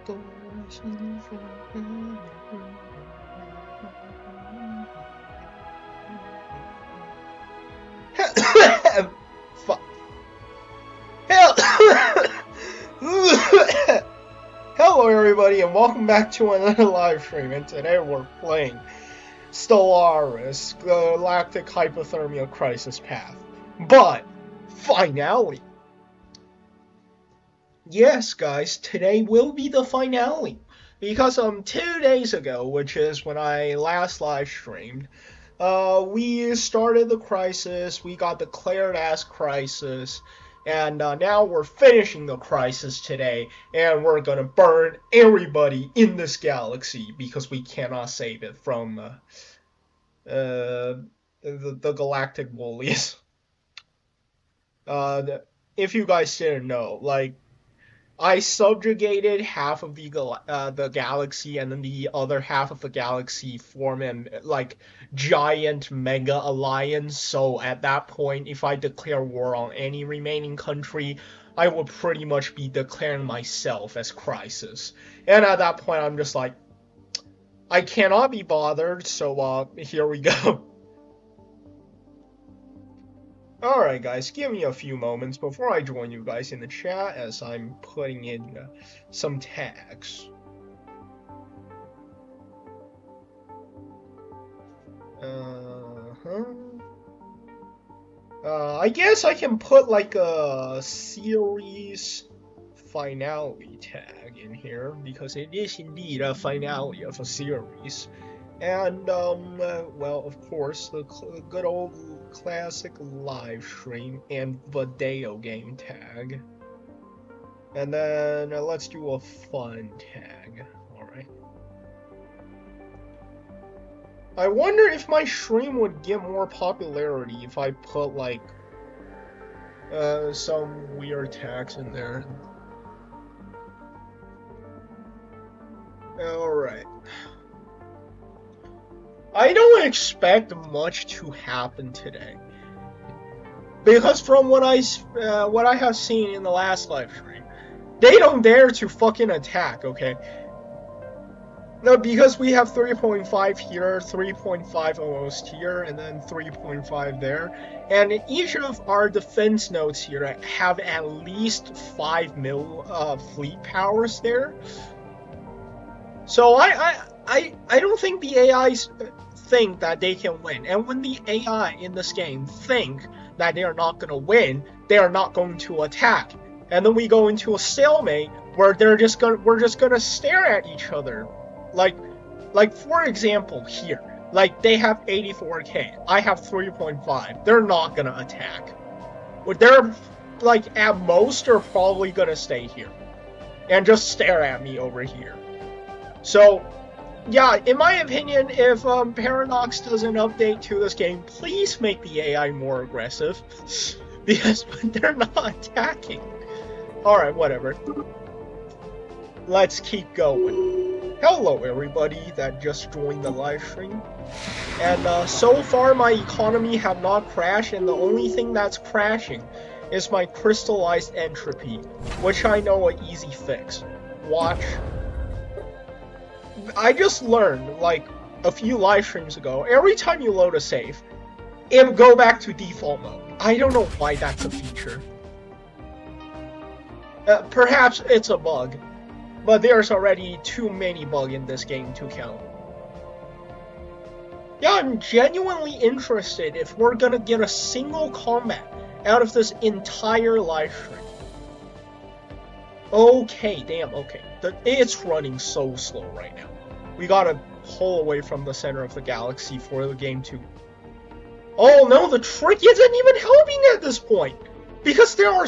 Fuck. Hell. Hello everybody and welcome back to another live stream, and today we're playing Stellaris, Galactic Hyperthermia Crisis Path. But, finale! Yes guys, today will be the finale. Because 2 days ago, which is when I last live streamed, we started the crisis, we got declared as crisis, and now we're finishing the crisis today, and we're gonna burn everybody in this galaxy because we cannot save it from the galactic bullies. If you guys didn't know, like, I subjugated half of the galaxy, and then the other half of the galaxy form an giant mega alliance. So at that point, if I declare war on any remaining country, I would pretty much be declaring myself as crisis. And at that point, I'm just like, I cannot be bothered. So here we go. Alright guys, give me a few moments before I join you guys in the chat as I'm putting in some tags. I guess I can put like a series finale tag in here because it is indeed a finale of a series. And, well, of course, the good old classic live stream and video game tag. And then let's do a fun tag. Alright. I wonder if my stream would get more popularity if I put, like, some weird tags in there. Alright. I don't expect much to happen today, because from what I have seen in the last live stream, they don't dare to fucking attack. Okay, no, because we have 3.5 here, 3.5 almost here, and then 3.5 there, and each of our defense nodes here have at least 5 mil fleet powers there. So I don't think the AIs think that they can win, and when the AI in this game think that they are not going to win, they are not going to attack, and then we go into a stalemate where we're just gonna stare at each other, like for example here, like they have 84k, I have 3.5, they're not gonna attack. They're like at most they're probably gonna stay here and just stare at me over here. So yeah, in my opinion, if Paradox does an update to this game, please make the AI more aggressive, because they're not attacking. Alright, whatever. Let's keep going. Hello everybody that just joined the live stream. And so far my economy have not crashed, and the only thing that's crashing is my crystallized entropy, which I know an easy fix. Watch. I just learned, like, a few live streams ago, every time you load a save, it'll go back to default mode. I don't know why that's a feature. Perhaps it's a bug, but there's already too many bugs in this game to count. Yeah, I'm genuinely interested if we're gonna get a single combat out of this entire live stream. Okay, damn, okay. It's running so slow right now. We gotta pull away from the center of the galaxy for the game to... Oh no, the trick isn't even helping at this point! Because there are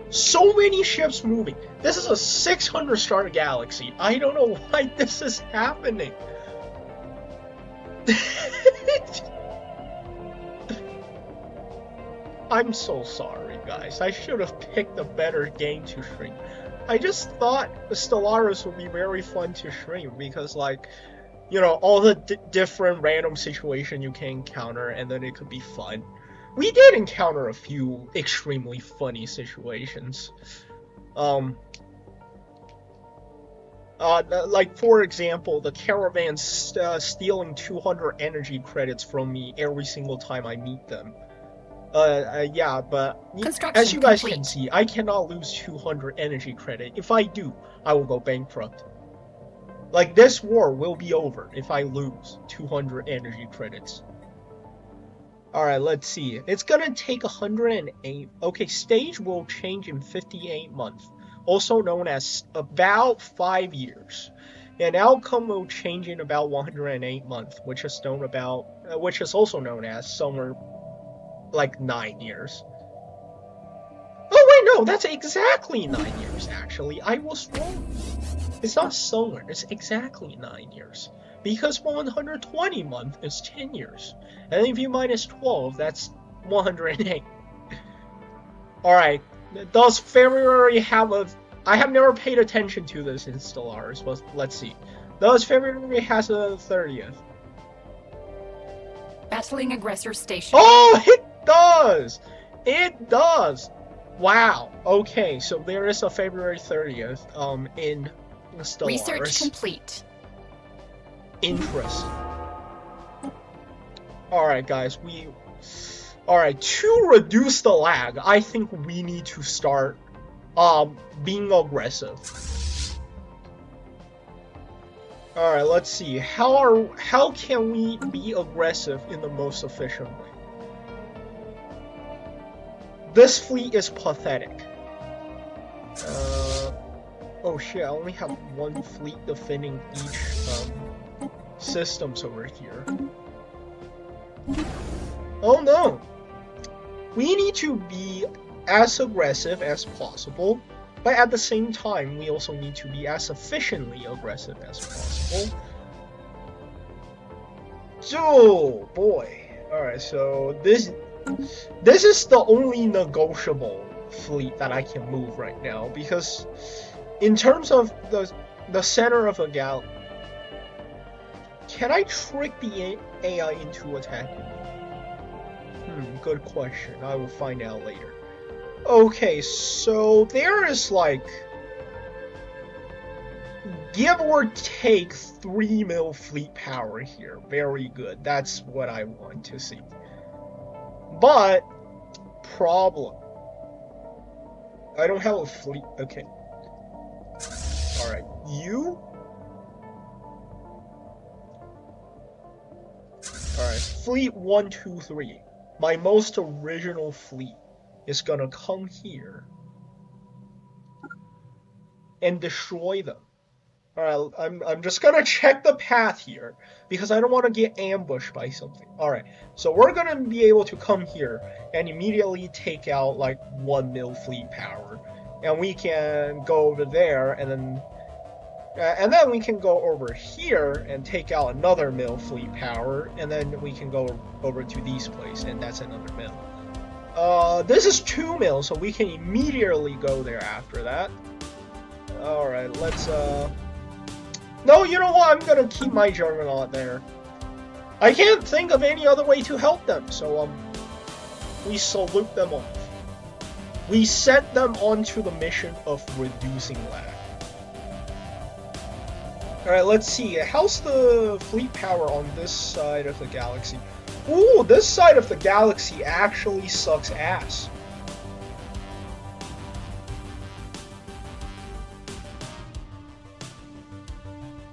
so many ships moving. This is a 600-star galaxy. I don't know why this is happening. I'm so sorry, guys. I should have picked a better game to stream. I just thought Stellaris would be very fun to stream because, like, you know, all the different random situations you can encounter, and then it could be fun. We did encounter a few extremely funny situations. Like, for example, the caravan's stealing 200 energy credits from me every single time I meet them. Yeah, but as you guys can see, I cannot lose 200 energy credit. If I do, I will go bankrupt. Like, this war will be over if I lose 200 energy credits. Alright, let's see. It's gonna take 108. Okay, stage will change in 58 months, also known as about 5 years. And outcome will change in about 108 months, which is also known as somewhere like 9 years. Oh wait, no, that's exactly 9 years actually. I was wrong. It's not somewhere, it's exactly 9 years. Because 120 months is 10 years. And if you minus 12, that's 108. Alright, does February have a... I have never paid attention to this in Stellaris, but let's see. Does February has a 30th? Battling aggressor station. Oh, it does! It does! Wow. Okay, so there is a February 30th in Stellaris. Research complete. Interesting. Alright guys, Alright, to reduce the lag, I think we need to start being aggressive. Alright, let's see. How can we be aggressive in the most efficient way? This fleet is pathetic. Oh shit, I only have one fleet defending each systems over here. Oh no! We need to be as aggressive as possible, but at the same time, we also need to be as efficiently aggressive as possible. Oh boy. Alright, so this is the only negotiable fleet that I can move right now, because in terms of the center of a galaxy, can I trick the AI into attacking me? Good question. I will find out later. Okay, so there is like, give or take 3 mil fleet power here. Very good. That's what I want to see. But, problem. I don't have a fleet. Okay. Alright, you? Alright, fleet 1, 2, 3. My most original fleet is gonna come here and destroy them. Alright, I'm just gonna check the path here because I don't want to get ambushed by something. Alright, so we're gonna be able to come here and immediately take out like 1 mil fleet power, and we can go over there and then we can go over here and take out another mil fleet power, and then we can go over to these places, and that's another mil. This is 2 mil, so we can immediately go there after that. Alright, let's, no, you know what? I'm gonna keep my Juggernaut there. I can't think of any other way to help them, so, we salute them off. We set them onto the mission of reducing lag. Alright, let's see. How's the fleet power on this side of the galaxy? Ooh, this side of the galaxy actually sucks ass.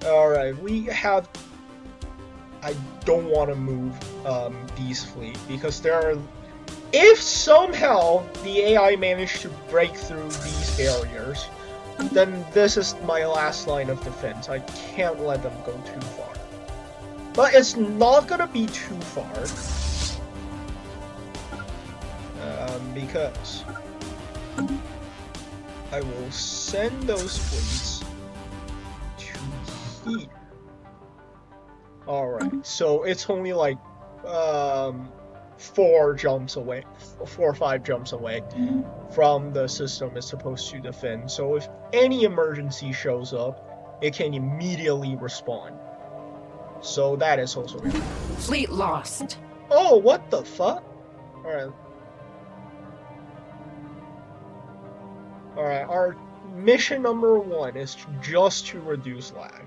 Alright, we have... I don't want to move these fleet because there are... If somehow the AI managed to break through these barriers, then this is my last line of defense. I can't let them go too far. But it's not gonna be too far. Because I will send those fleets to here. Alright, so it's only like 4 jumps away, 4 or 5 jumps away from the system it's supposed to defend. So if any emergency shows up, it can immediately respond. So that is also good. Fleet lost. Oh, what the fuck? Alright. Alright, our mission number 1 is just to reduce lag.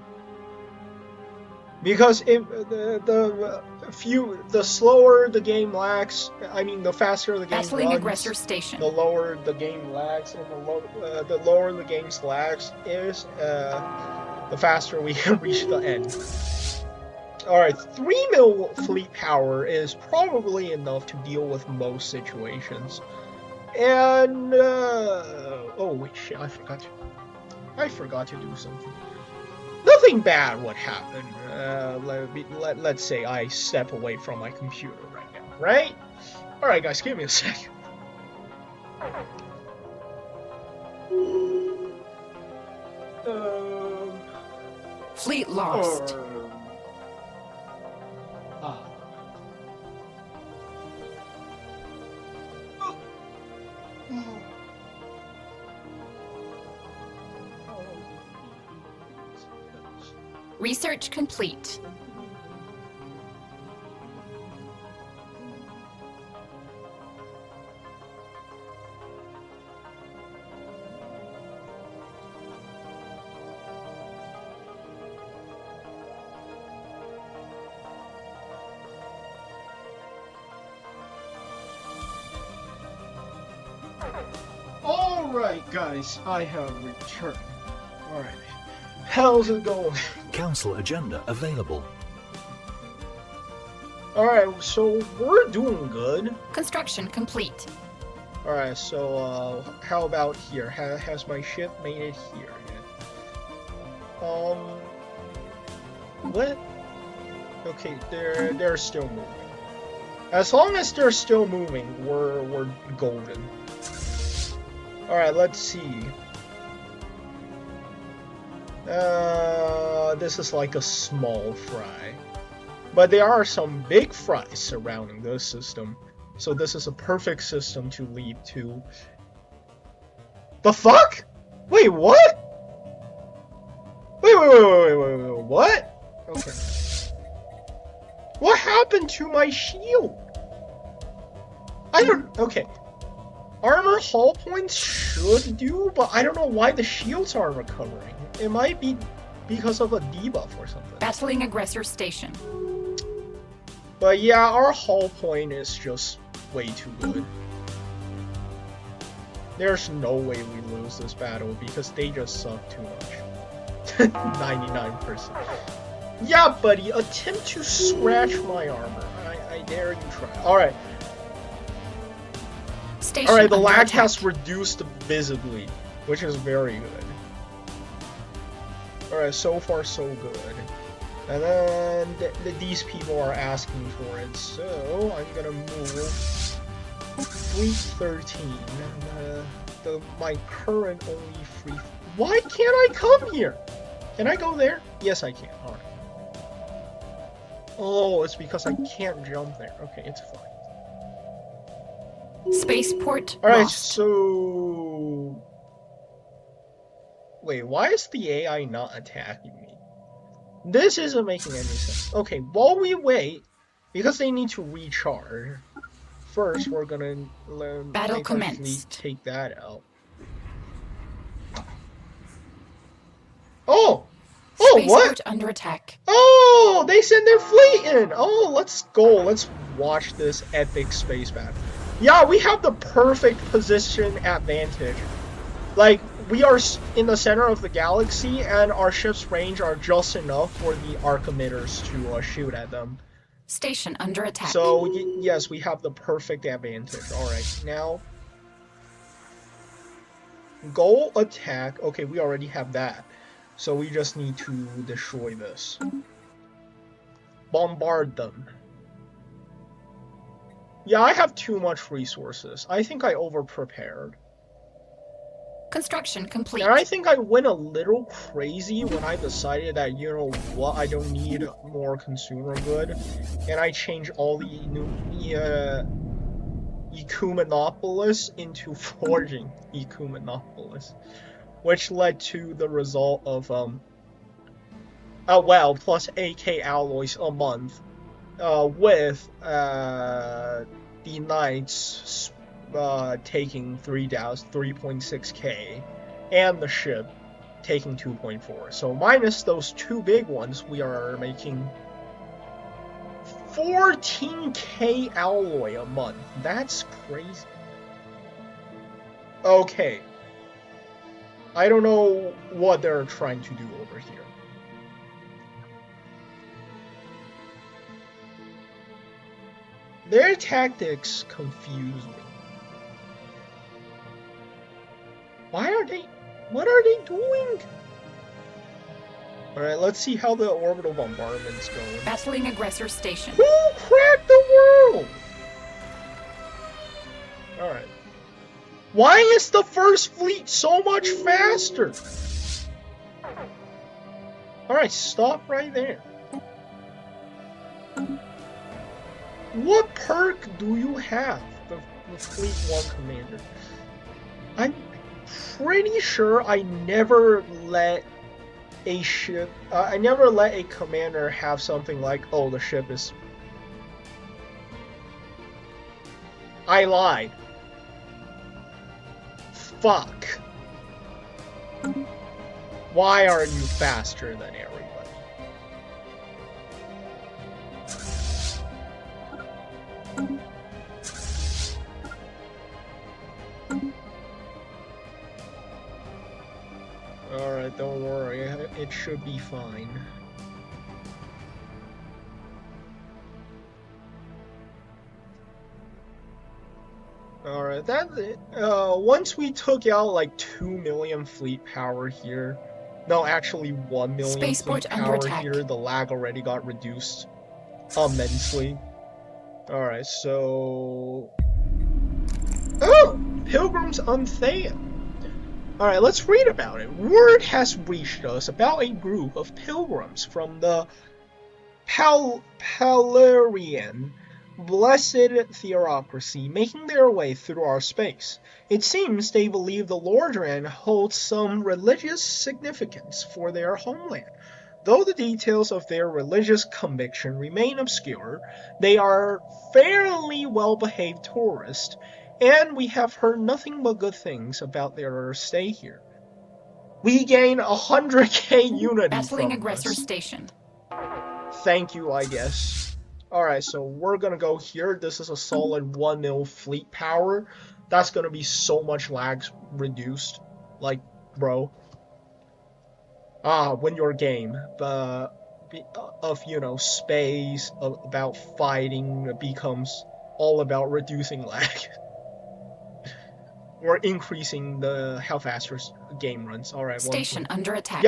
Because if the slower the game lags, I mean the faster the game Battling runs, aggressor station. the lower the game lags, and the lower the game's lags is, the faster we can reach the end. Alright, 3 mil fleet power is probably enough to deal with most situations. And, oh wait, shit, I forgot to do something. Nothing bad would happen. Let's say I step away from my computer right now, right? Alright guys, give me a second. Fleet lost. Research complete. Alright guys, I have returned. Alright. How's it going? Council agenda available. Alright, so we're doing good. Construction complete. Alright, so how about here? Has my ship made it here yet? What? Okay, they're still moving. As long as they're still moving, we're golden. Alright, let's see. This is like a small fry. But there are some big fries surrounding this system. So this is a perfect system to lead to... The fuck? Wait, what? Wait, what? Okay. What happened to my shield? I don't... Okay. Armor hull points should do, but I don't know why the shields aren't recovering. It might be because of a debuff or something. Battling aggressor station. But yeah, our hull point is just way too good. There's no way we lose this battle because they just suck too much. 99%. Yeah, buddy, attempt to scratch my armor. I dare you try. Alright. Alright, the lag has reduced visibly, which is very good. Alright, so far so good. And then these people are asking for it, so I'm gonna move Fleet 13. My current only free... Why can't I come here? Can I go there? Yes, I can. Alright. Oh, it's because I can't jump there. Okay, it's fine. Spaceport Alright, lost. so... Wait, why is the AI not attacking me? This isn't making any sense. Okay, while we wait, because they need to recharge, first we're gonna Battle commenced. Take that out. Oh! Oh, Spaceport what? under attack. Oh, they send their fleet in! Oh, let's go. Let's watch this epic space battle. Yeah, we have the perfect position advantage. Like, we are in the center of the galaxy, and our ship's range are just enough for the arc emitters to shoot at them. Station under attack. So, yes, we have the perfect advantage. Alright, now... Goal attack. Okay, we already have that. So we just need to destroy this. Bombard them. Yeah, I have too much resources. I think I over-prepared. Construction complete. And I think I went a little crazy when I decided that, you know what, I don't need more consumer good. And I changed all the new Ecumenopolis into forging Ecumenopolis. Which led to the result of, well, plus 8k alloys a month. With, the Knights, taking 3,6k, and the ship taking 2.4. So minus those two big ones, we are making 14k alloy a month. That's crazy. Okay. I don't know what they're trying to do over here. Their tactics confuse me. What are they doing? Alright, let's see how the orbital bombardment's going. Battling aggressor station. Who cracked the world? Alright. Why is the first fleet so much faster? Alright, stop right there. What perk do you have, the Fleet 1 commander? I'm pretty sure I never let a ship, I never let a commander have something like, oh, the ship is... I lied. Fuck. Why are you faster than everybody? Alright, don't worry, it should be fine. Alright, that's it. Once we took out like 2 million fleet power here, no, actually 1 million Spaceport fleet power attack. here, the lag already got reduced immensely. Alright, so... Oh! Pilgrims on Thea! Alright, let's read about it. Word has reached us about a group of pilgrims from the Palarian blessed theocracy making their way through our space. It seems they believe the Lordran holds some religious significance for their homeland. Though the details of their religious conviction remain obscure, they are fairly well-behaved tourists, and we have heard nothing but good things about their stay here. We gain 100k unity Battling from aggressor this. station. Thank you, I guess. Alright, so we're gonna go here. This is a solid 1 mil fleet power. That's gonna be so much lags reduced. Like, bro. When your game of, you know, space, about fighting, becomes all about reducing lag. Or increasing how fast your game runs. Alright, Station under attack.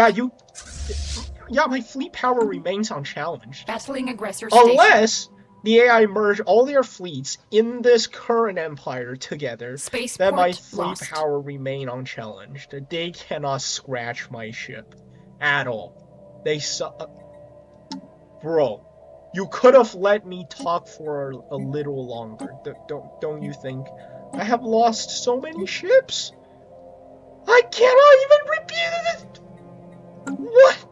Yeah, my fleet power remains unchallenged. Battling aggressor station. Unless the AI merge all their fleets in this current empire together, then my fleet power remain unchallenged. They cannot scratch my ship at all. They Bro, you could have let me talk for a little longer. Don't you think? I have lost so many ships. I cannot even repeat it. What?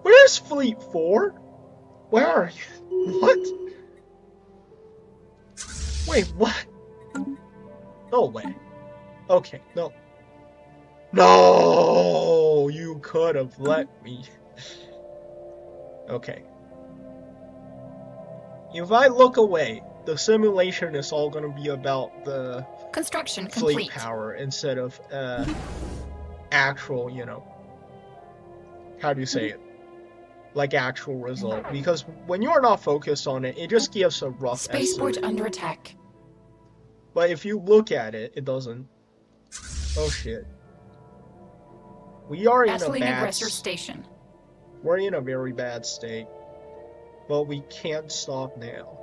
Where's Fleet 4? Where are you? What? Wait, what? No way. Okay, no. No! You could have let me. Okay. If I look away, the simulation is all gonna be about the construction fleet complete. Power instead of actual, you know, how do you say it? Like actual result. Because when you're not focused on it, it just gives a rough Spaceport estimate. under attack. But if you look at it, it doesn't. Oh shit. We are Battling in a bad aggressor station. We're in a very bad state. But we can't stop now.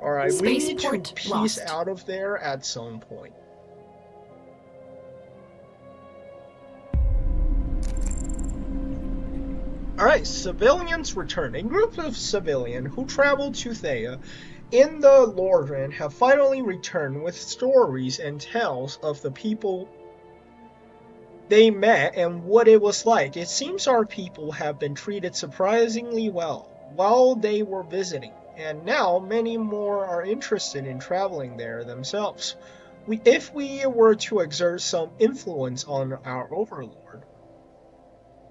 Alright, we need to piece out of there at some point. Alright, civilians return. A group of civilians who traveled to Thea in the Lordran have finally returned with stories and tales of the people they met and what it was like. It seems our people have been treated surprisingly well while they were visiting, and now many more are interested in traveling there themselves. if we were to exert some influence on our overlord.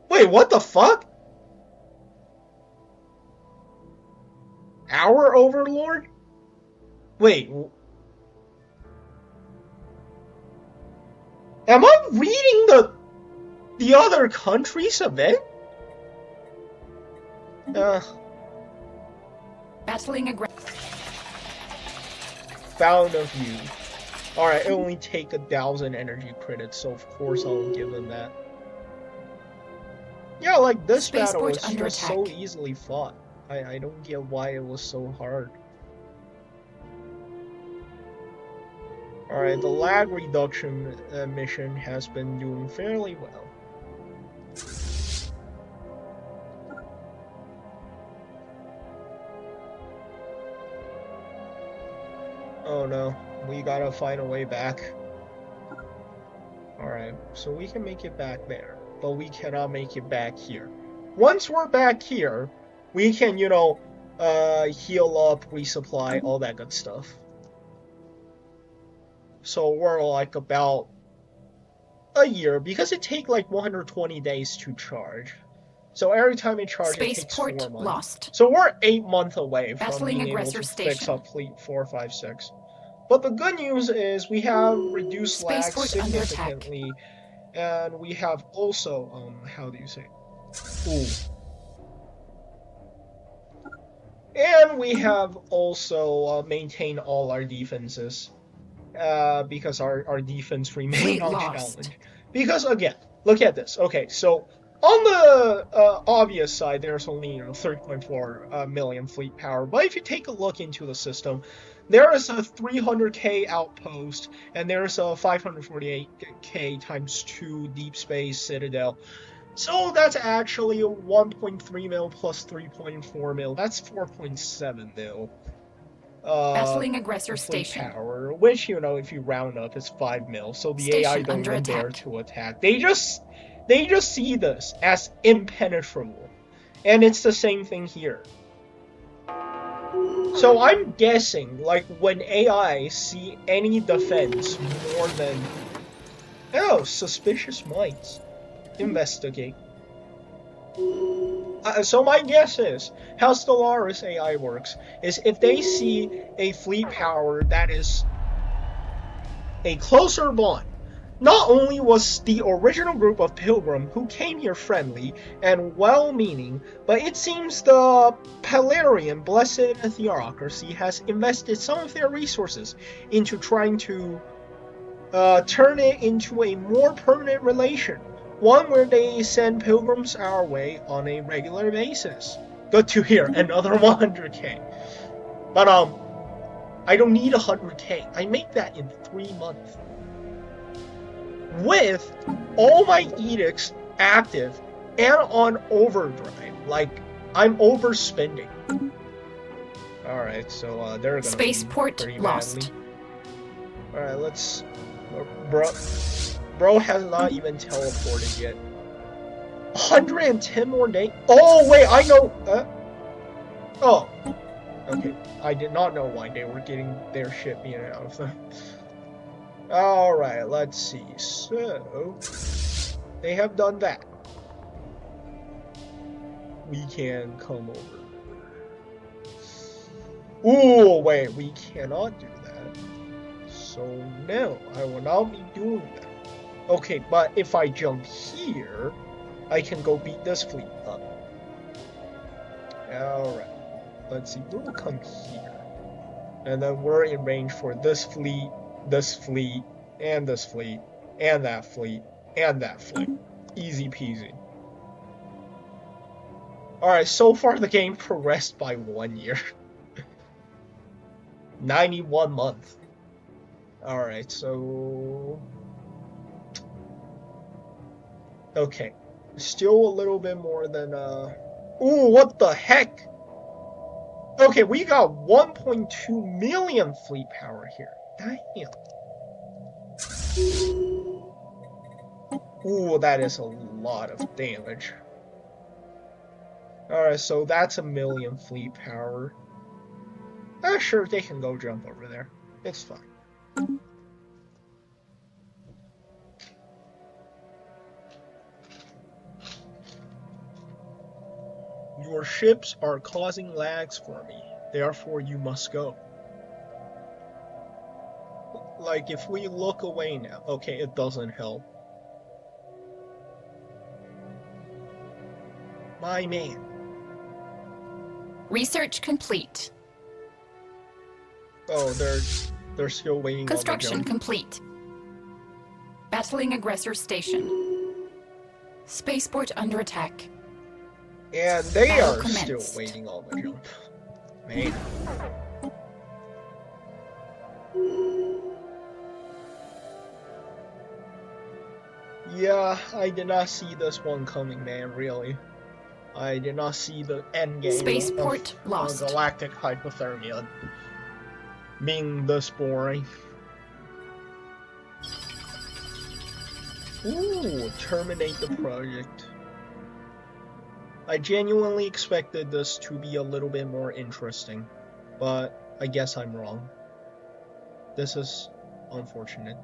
Wait, what the fuck? Our overlord? Wait. Am I reading the other country's event? Battling aggressor. Found a view. Alright, it only take 1,000 energy credits, so of course I'll give them that. Yeah, like this battle was just so easily fought. I don't get why it was so hard. Alright, the lag reduction mission has been doing fairly well. Oh no, we gotta find a way back. Alright, so we can make it back there, but we cannot make it back here. Once we're back here, we can, you know, heal up, resupply, all that good stuff. So we're like about a year, because it takes like 120 days to charge. So every time it charges, it takes 4 months. Lost. So we're 8 months away from Battling being able aggressor to station. fix up Fleet 456. But the good news is we have reduced lag significantly, and we have also, how do you say? Ooh. And we have also maintained all our defenses, because our defense remain unchallenged. Because again, look at this. Okay, so on the obvious side, there's only 3.4 million fleet power. But if you take a look into the system, there is a 300k outpost, and there's a 548k times 2 deep space citadel. So that's actually 1.3 mil plus 3.4 mil. That's 4.7 mil. Battling aggressor station. Power, which, you know, if you round up, is 5 mil. So the Station AI don't even dare to attack. They just see this as impenetrable, and it's the same thing here. So I'm guessing, like, when AI see any defense more than... Oh, suspicious minds. Investigate. So my guess is, how Stellaris AI works, is if they see a fleet power that is a closer bond. Not only was the original group of Pilgrim who came here friendly and well-meaning, but it seems the Palarian Blessed Theocracy has invested some of their resources into trying to turn it into a more permanent relation. One where they send pilgrims our way on a regular basis. Good to hear, another 100k. But I don't need 100k. I make that in 3 months. With all my edicts active and on overdrive. Like, I'm overspending. Alright, so they're gonna Spaceport pretty lost. Alright, let's... Bro has not even teleported yet. 110 more days? Oh, wait, I know... Oh. Okay, I did not know why they were getting their shit being out of them. Alright, let's see. So... They have done that. We can come over. Ooh, wait, we cannot do that. So, no, I will not be doing that. Okay, but if I jump here, I can go beat this fleet up. Alright. Let's see, we'll come here. And then we're in range for this fleet, and this fleet, and that fleet, and that fleet. Easy peasy. Alright, so far the game progressed by 1 year. 91 months. Alright, so... Okay. Still a little bit more than, Ooh, what the heck? Okay, we got 1.2 million fleet power here. Damn. Ooh, that is a lot of damage. Alright, so that's 1 million fleet power. Sure, they can go jump over there. It's fine. Your ships are causing lags for me. Therefore, you must go. Like, if we look away now... Okay, it doesn't help. My man. Research complete. Oh, they're still waiting Construction on the jump. complete. Battling aggressor station. Spaceport under attack. And they Battle are commenced. still waiting on the jump. Man. Yeah, I did not see this one coming, man, really. I did not see the end game Spaceport of lost. Galactic Hyperthermia being this boring. Ooh, terminate the project. I genuinely expected this to be a little bit more interesting, but I guess I'm wrong. This is unfortunate.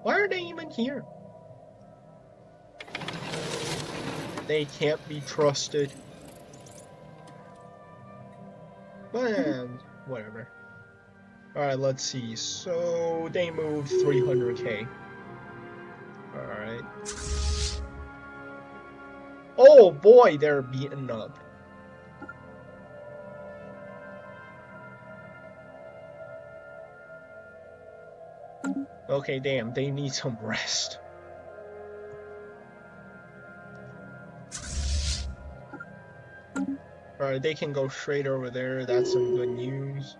Why are they even here? They can't be trusted. But whatever. Alright, let's see. So they moved 300k. Alright. Oh boy, they're beaten up. Okay, damn, they need some rest. Alright, they can go straight over there. That's some good news.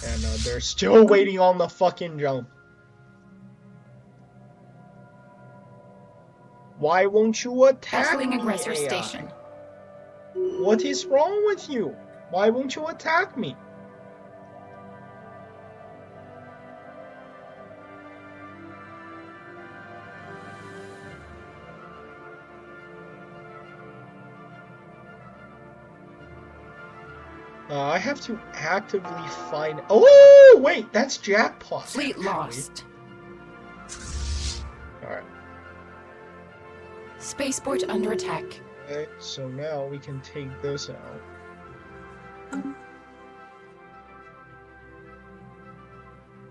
And they're still waiting on the fucking jump. Why won't you attack Battling me, aggressor AI? station. What is wrong with you? Why won't you attack me? I have to actively find... Oh, wait, that's jackpot. Fleet actually. lost. Alright. Spaceport under attack. Okay, so now we can take this out.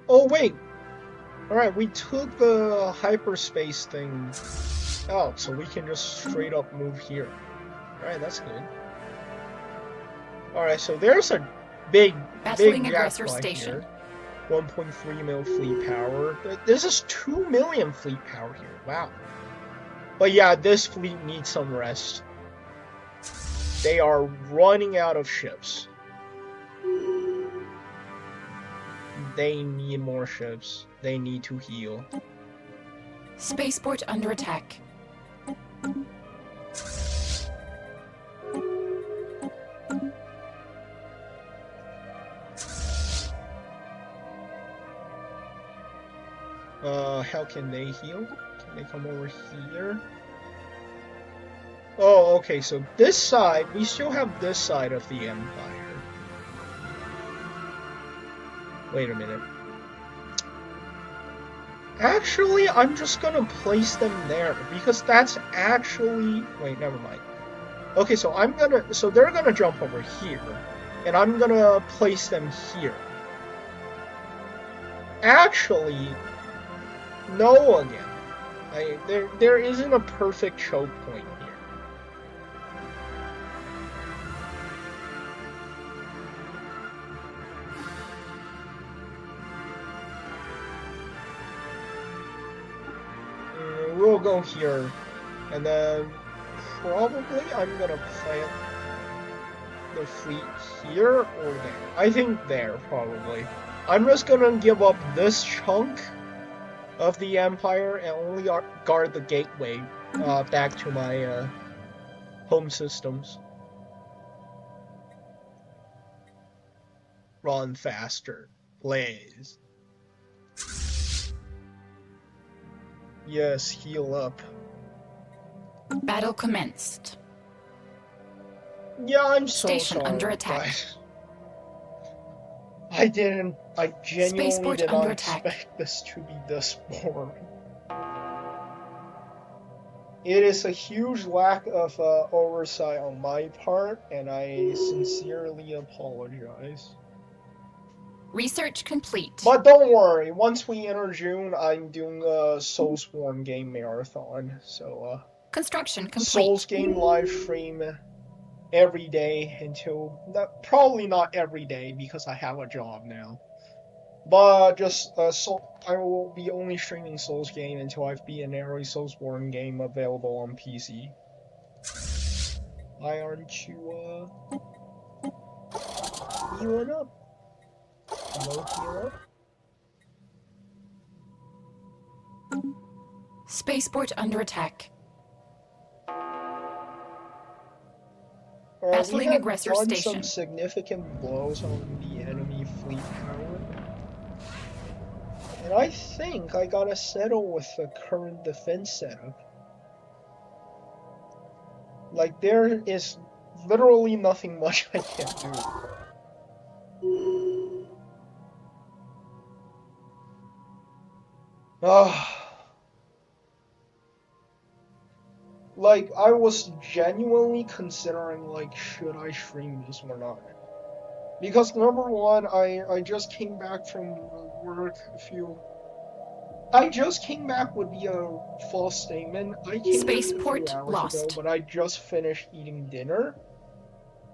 Oh, wait! Alright, we took the hyperspace thing out, so we can just straight up move here. Alright, that's good. Alright, so there's a big aggressor jackpot station. here. 1.3 mil fleet power. This is 2 million fleet power here. Wow. But yeah, this fleet needs some rest. They are running out of ships. They need more ships. They need to heal. Spaceport under attack. How can they heal? Can they come over here? Oh, okay, so this side, we still have this side of the Empire. Wait a minute. Actually, I'm just gonna place them there, because that's actually... Wait, never mind. Okay, so they're gonna jump over here, and I'm gonna place them here. Actually... No again. There isn't a perfect choke point here. We'll go here, and then probably I'm gonna plant the fleet here or there. I think there, probably. I'm just gonna give up this chunk of the Empire and only guard the gateway back to my home systems. Run faster, please. Yes, heal up. Battle commenced. Yeah, I'm so Station sorry. under attack. I genuinely Spaceport did not under attack. expect this to be this boring. It is a huge lack of oversight on my part, and I sincerely apologize. Research complete. But don't worry, once we enter June, I'm doing a Soulsborne game marathon. So, Construction complete. Souls game live stream every day until... probably not every day, because I have a job now. But just, I will be only streaming Souls game until I've beaten every Soulsborne game available on PC. Why aren't you, healing up? No heal up? Spaceport under attack. Alright, we Battling have aggressor done station. some significant blows on the enemy fleet power. And I think I gotta settle with the current defense setup. Like, there is literally nothing much I can do. Like, I was genuinely considering, like, should I stream this or not? Because, number one, I just came back from work I just came back would be a false statement. I came back a Spaceport few hours lost. ago, but I just finished eating dinner,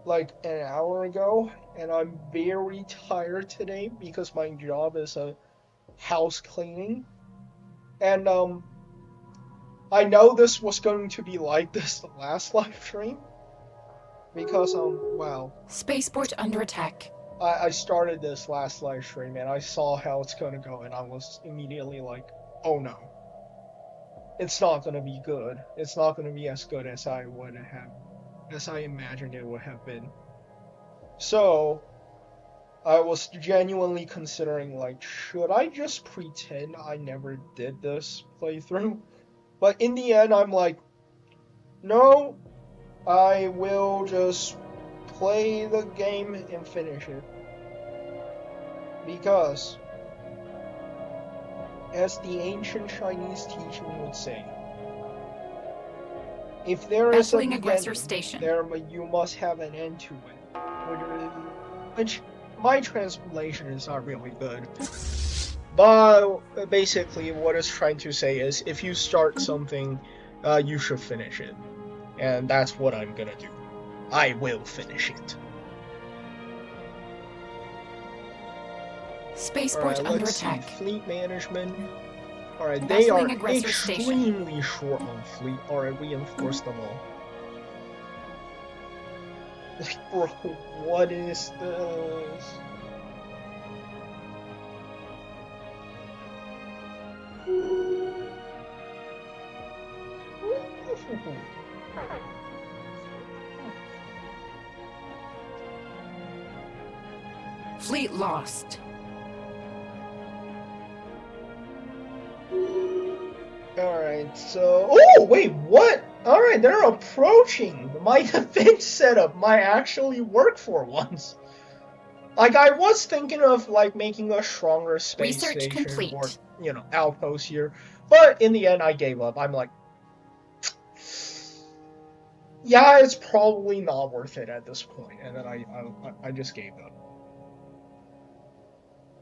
like, an hour ago, and I'm very tired today because my job is house cleaning. And, I know this was going to be like this the last live stream, because, wow. Spaceport under attack. I started this last live stream and I saw how it's gonna go, and I was immediately like, oh no. It's not gonna be good. It's not gonna be as good as I imagined it would have been. So, I was genuinely considering, like, should I just pretend I never did this playthrough? But in the end, I'm like, no, I will just play the game and finish it. Because, as the ancient Chinese teaching would say, if there is a Battling aggressor beginning, station. you must have an end to it. Which my translation is not really good. But basically what it's trying to say is, if you start something, you should finish it. And that's what I'm gonna do. I will finish it. Spaceport Alright, under let's see. attack. Fleet management. Alright, they are Battling aggressor station. extremely short on fleet. Alright, reinforce them all. Like, bro, what is this? Fleet lost. Alright, so... Oh, wait, what? Alright, they're approaching! My defense setup might actually work for once. Like, I was thinking of, like, making a stronger space Research station complete. or, you know, outpost here. But in the end, I gave up. I'm like... Yeah, it's probably not worth it at this point. And then I just gave up.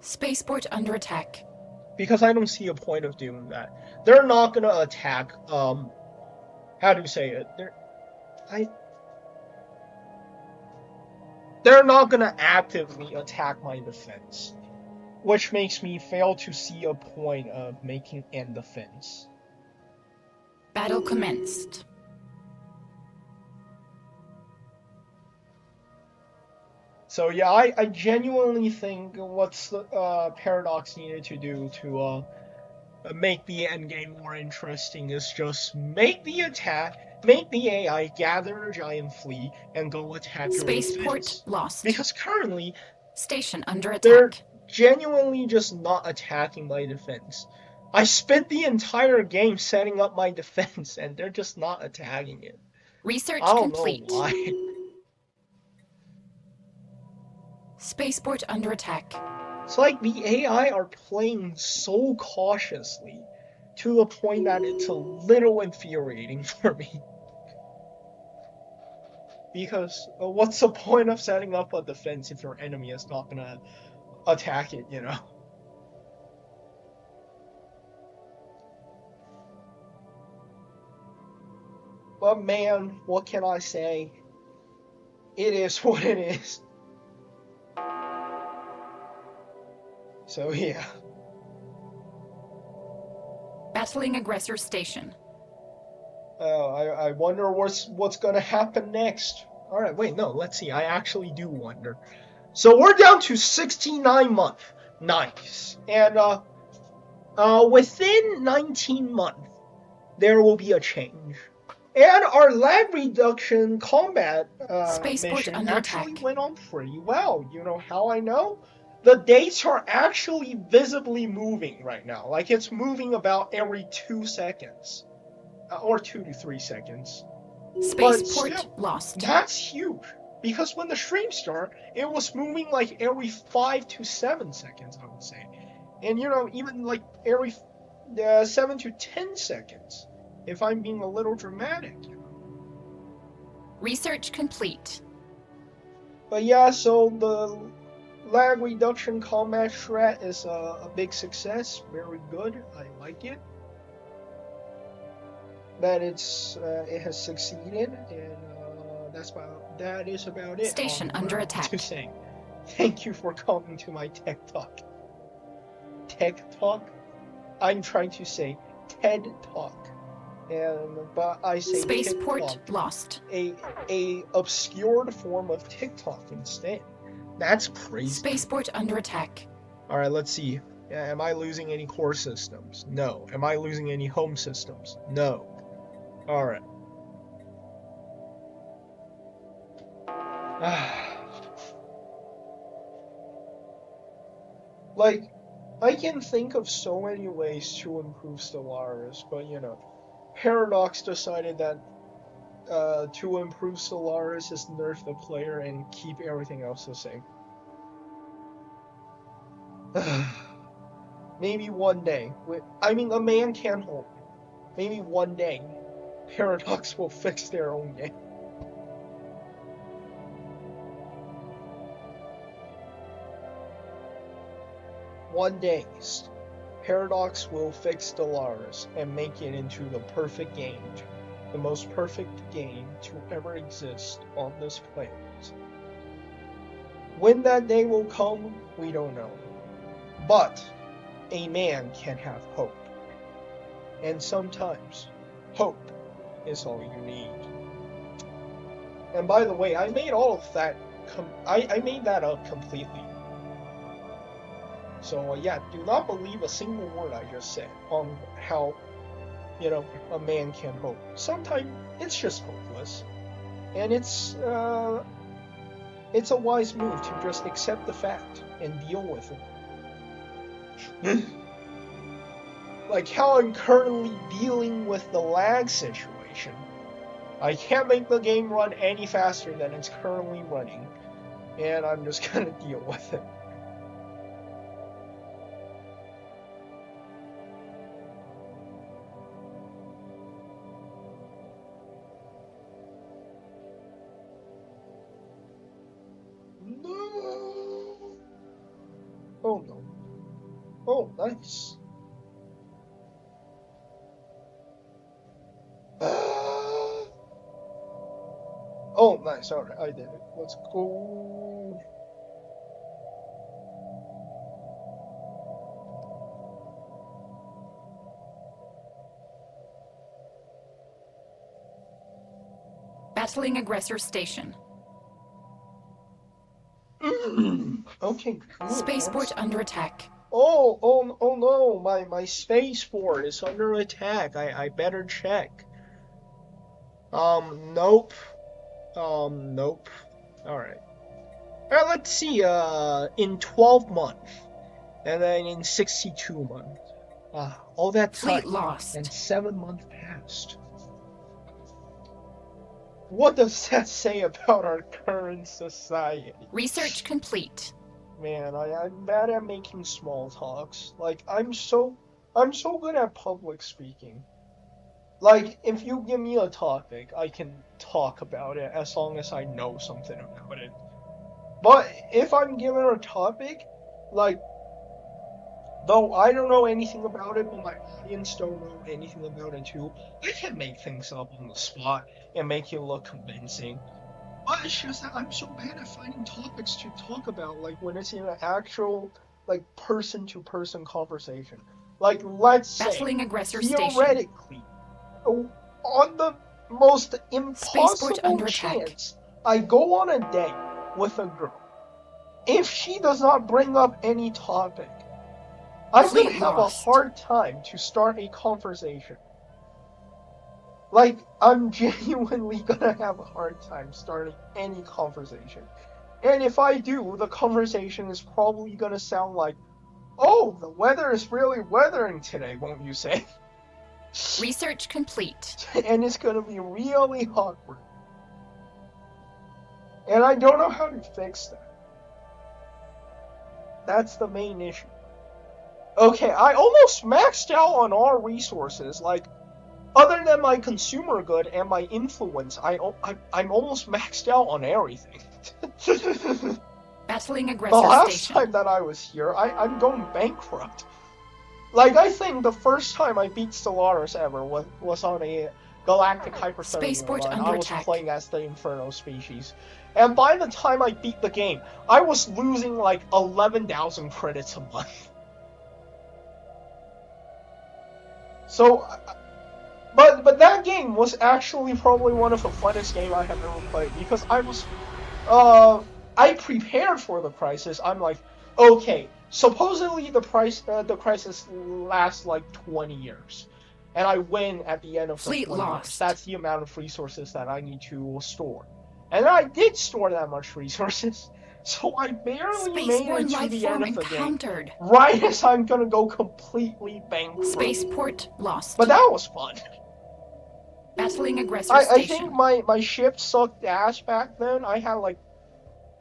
Spaceport under attack. Because I don't see a point of doing that. They're not gonna attack, how do you say it? They're not gonna actively attack my defense. Which makes me fail to see a point of making end defense. Battle commenced. So yeah, I genuinely think what's the Paradox needed to do to make the endgame more interesting is just make the attack, make the AI gather a giant fleet, and go attack your Spaceport defense. lost. Because currently, Station under they're attack. genuinely just not attacking my defense. I spent the entire game setting up my defense, and they're just not attacking it. Research I don't complete. know why. Spaceport under attack. It's like the AI are playing so cautiously. to the point that it's a little infuriating for me. Because what's the point of setting up a defense if your enemy is not gonna attack it, you know? But man, what can I say? It is what it is. So yeah. Battling aggressor station. I wonder what's gonna happen next. Alright, wait, no, let's see. I actually do wonder. So we're down to 69 months. Nice. And within 19 months, there will be a change. And our lag reduction combat mission actually went on pretty well. You know how I know? The dates are actually visibly moving right now. Like, it's moving about every 2 seconds. Or 2 to 3 seconds. Spaceport lost. That's huge. Because when the stream started, it was moving like every 5 to 7 seconds, I would say. And, you know, even like every 7 to 10 seconds. If I'm being a little dramatic. Research complete. But yeah, so the lag reduction combat strat is a big success. Very good. I like it. That it has succeeded, and that is about it. Station under attack. To say. Thank you for coming to my tech talk. Tech talk? I'm trying to say TED talk. But I say Spaceport lost. A obscured form of TikTok instead. That's crazy. Spaceport under attack. Alright, let's see. Am I losing any core systems? No. Am I losing any home systems? No. Alright. Like, I can think of so many ways to improve Stellaris, but you know, Paradox decided that to improve Stellaris is nerf the player and keep everything else the same. Maybe one day. I mean, a man can't hope. Maybe one day, Paradox will fix their own game. One day, Paradox will fix Stellaris and make it into the perfect game. The most perfect game to ever exist on this planet. When that day will come, we don't know. But a man can have hope. And sometimes, hope is all you need. And by the way, I made all of that, I made that up completely. So yeah, do not believe a single word I just said on how, you know, a man can hope. Sometimes it's just hopeless. And it's a wise move to just accept the fact and deal with it. Like how I'm currently dealing with the lag situation. I can't make the game run any faster than it's currently running. And I'm just gonna deal with it. No. Oh no. Oh, nice. Oh, nice. Alright, I did it. Let's go. Battling aggressor station. Okay, cool. Spaceport under attack. Oh no, my spaceport is under attack. I better check. Nope. Nope. Alright. Alright, let's see, in 12 months. And then in 62 months. All that time. Fleet lost. And 7 months passed. What does that say about our current society? Research complete. Man, I'm bad at making small talks. Like, I'm so I'm so good at public speaking. Like, if you give me a topic, I can talk about it as long as I know something about it. But if I'm given a topic, like, though I don't know anything about it, but my audience don't know anything about it too, I can make things up on the spot and make it look convincing. But it's just that I'm so bad at finding topics to talk about, like when it's in an actual, like, person-to-person conversation. Like, let's say, Battling aggressor station. theoretically, on the most Spaceport under impossible attack. chance, I go on a date with a girl. If she does not bring up any topic, I'm Fleet gonna have lost. a hard time to start a conversation. Like, I'm genuinely gonna have a hard time starting any conversation. And if I do, the conversation is probably gonna sound like, "Oh, the weather is really weathering today, won't you say?" Research complete. And it's gonna be really awkward. And I don't know how to fix that. That's the main issue. Okay, I almost maxed out on all resources. Like, other than my consumer good and my influence, I'm almost maxed out on everything. Battling The aggressor last station. time that I was here, I'm going bankrupt. Like, I think the first time I beat Stellaris ever was on a Galactic Hyperthermia Spaceport run. under I was attack. playing as the Inferno species. And by the time I beat the game, I was losing like 11,000 credits a month. So, but that game was actually probably one of the funnest games I have ever played, because I prepared for the crisis. I'm like, okay, supposedly the crisis lasts like 20 years, and I win at the end of the Fleet 20 years. lost. That's the amount of resources that I need to store, and I did store that much resources. So I barely made Spaceborne it to life the form end of the game. encountered. Right as I'm gonna go completely bankrupt. Spaceport lost. But that was fun. Battling aggressor I station. think my ship sucked ass back then. I had like,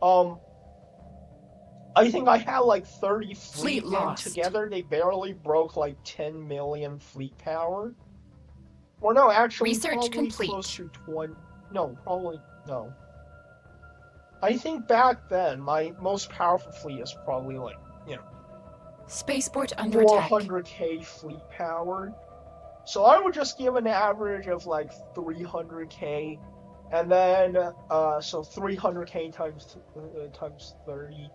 I think I had like 30 fleet, and lost. together they barely broke like 10 million fleet power. Or no, actually, Research probably complete. close to 20. No, probably no. I think back then my most powerful fleet is probably like, you know, Spaceport under attack. 400k fleet power. So I would just give an average of like 300k, and then so 300k times 30.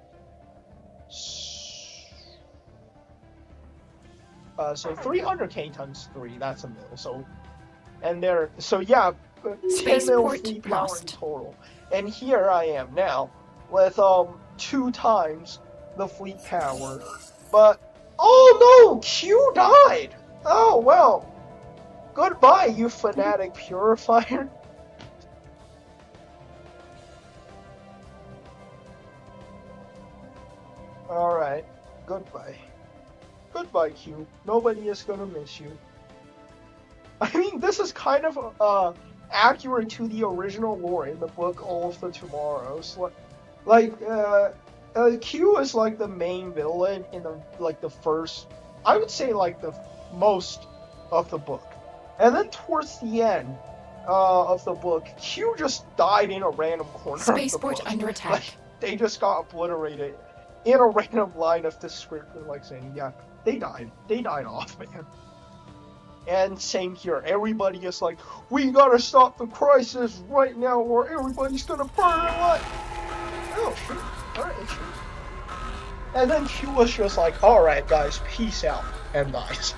So 300k times 3, that's a mil. So, and there, so yeah, 10 mil Spaceport fleet power in lost. total. And here I am now with 2 times the fleet power. But oh no, Q died. Oh well. Goodbye, you fanatic purifier. Alright, goodbye. Goodbye, Q. Nobody is gonna miss you. I mean, this is kind of accurate to the original lore in the book All of the Tomorrows. Q is like the main villain in the first, I would say like the most of the book. And then towards the end of the book, Q just died in a random corner of the Spaceport book. under attack. Like, they just got obliterated in a random line of description, like saying, yeah, they died. They died off, man. And same here. Everybody is like, we gotta stop the crisis right now or everybody's gonna burn alive. Oh, shit. Alright, shit. And then Q was just like, alright guys, peace out, and dies.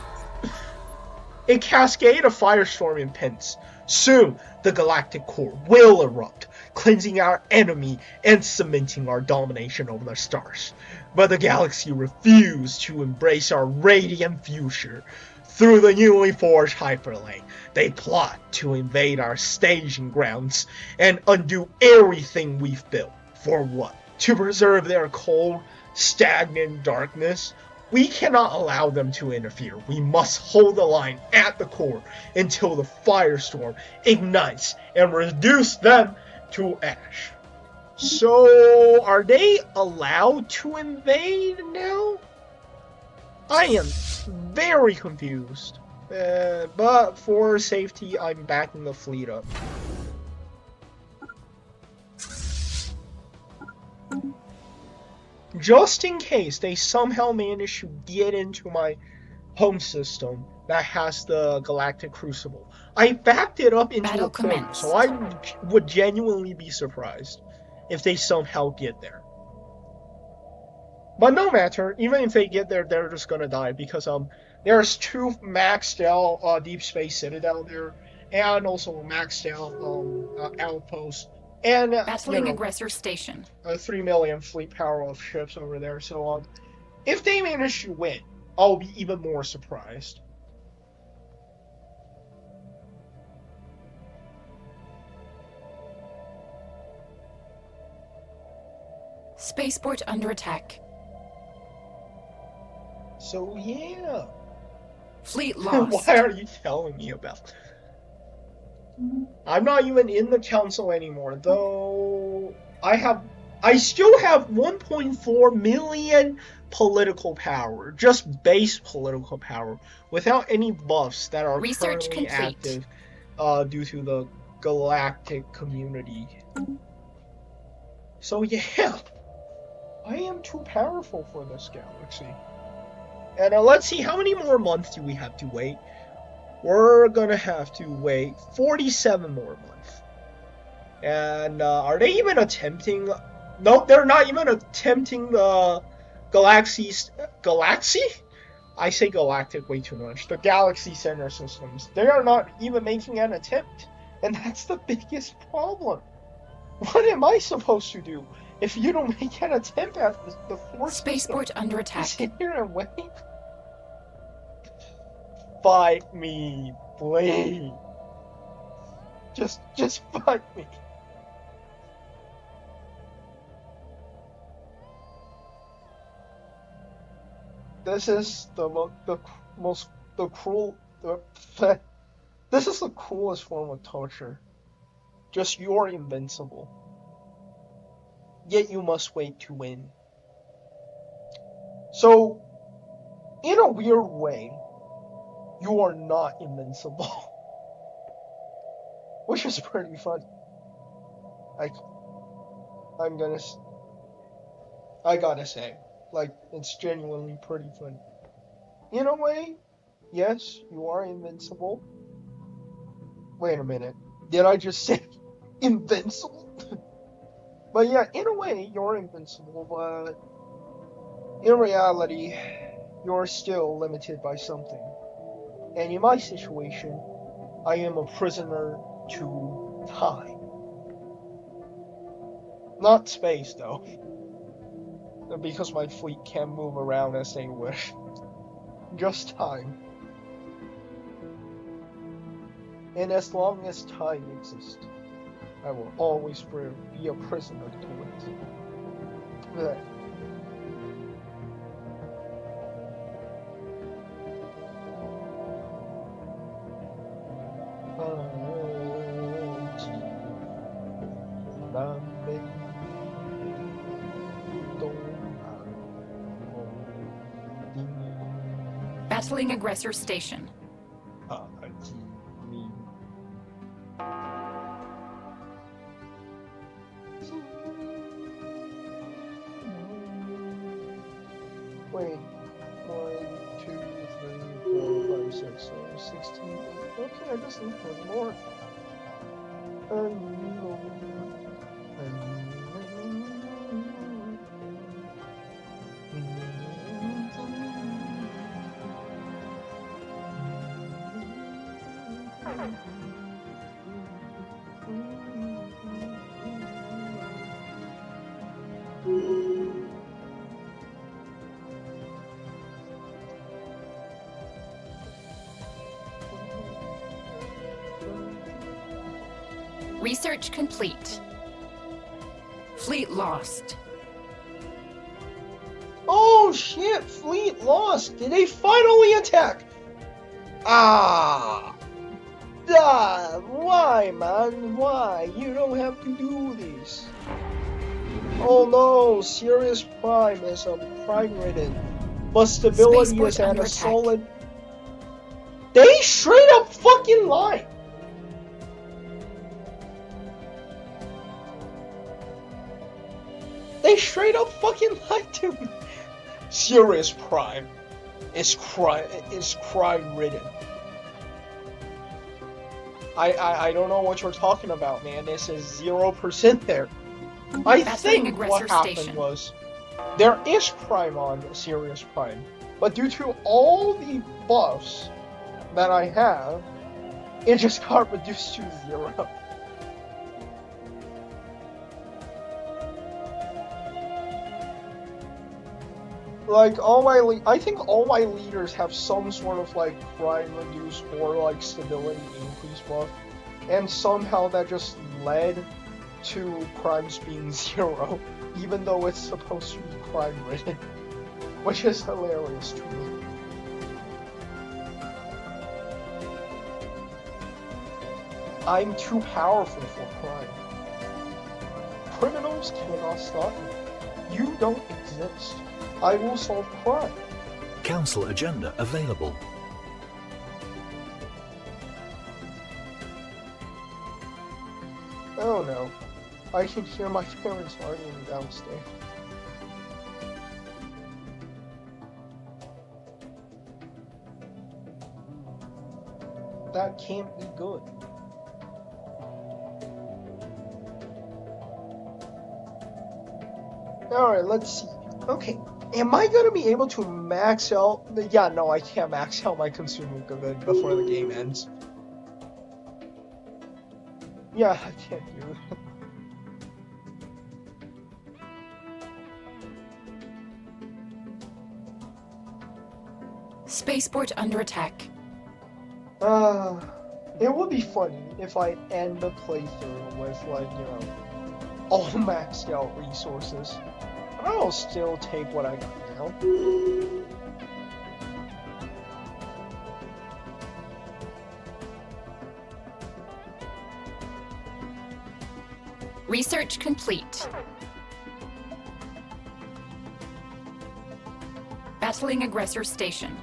A cascade of firestorm impends. Soon, the galactic core will erupt, cleansing our enemy and cementing our domination over the stars. But the galaxy refused to embrace our radiant future. Through the newly forged hyperlane, they plot to invade our staging grounds and undo everything we've built. For what? To preserve their cold, stagnant darkness? We cannot allow them to interfere. We must hold the line at the core until the firestorm ignites and reduce them to ash. So, are they allowed to invade now? I am very confused. But for safety, I'm backing the fleet up. Just in case they somehow manage to get into my home system that has the Galactic Crucible. I backed it up into a corner, so I would genuinely be surprised if they somehow get there. But no matter, even if they get there, they're just gonna die because there's 2 maxed out Deep Space Citadel there, and also a maxed out outpost, and battling aggressor station. 3 million fleet power of ships over there. So if they manage to win, I'll be even more surprised. Spaceport under attack. So yeah. Fleet lost. Why are you telling me about? I'm not even in the council anymore, though. I still have 1.4 million political power, just base political power, without any buffs that are currently active due to the galactic community. So yeah, I am too powerful for this galaxy. And let's see, how many more months do we have to wait? We're gonna have to wait 47 more months. And are they even attempting? No, they're not even attempting the Galaxy? I say galactic way too much. The Galaxy Center systems. They are not even making an attempt. And that's the biggest problem. What am I supposed to do if you don't make an attempt at the force Spaceport system? under attack. Sit here and wait? Fight me, please. Just fight me. This is this is the cruelest form of torture. Just you're invincible. Yet you must wait to win. So, in a weird way, you are not invincible. Which is pretty fun. I gotta say, like, it's genuinely pretty fun. In a way, yes, you are invincible. Wait a minute. Did I just say invincible? But yeah, in a way, you're invincible, but in reality, you're still limited by something. And in my situation, I am a prisoner to time. Not space, though. Because my fleet can't move around as they wish. Just time. And as long as time exists, I will always be a prisoner to it. There. Battling aggressor station. Wait, 1, 2, 3, 4, 5, 6, 7, 16. Okay, I just need one more. Research complete. Fleet lost. Oh shit, fleet lost. Did they finally attack? Why, man? Why? You don't have to do this. Oh no, Sirius Prime is prime ridden. but stability Spaceport is at under a attack. solid. They straight up fucking lied. They straight up fucking lied to me. Serious Prime is crime ridden. I don't know what you're talking about, man. This is 0% there. I think what happened was there is crime on Sirius Prime, but due to all the buffs that I have, it just got reduced to 0. Like I think all my leaders have some sort of like crime reduce or like stability increase buff, and somehow that just led to crimes being 0, even though it's supposed to be crime ridden, which is hilarious to me. I'm too powerful for crime. Criminals cannot stop me. You don't exist. I will solve crime. Council agenda available. Oh no. I can hear my parents arguing downstairs. That can't be good. Alright, let's see. Okay. Am I gonna be able to max out? Yeah, no, I can't max out my consumable good before the game ends. Yeah, I can't do it. Spaceport under attack. It would be funny if I end the playthrough with, like, you know, all maxed out resources. I'll still take what I got now. Research complete. Battling aggressor station.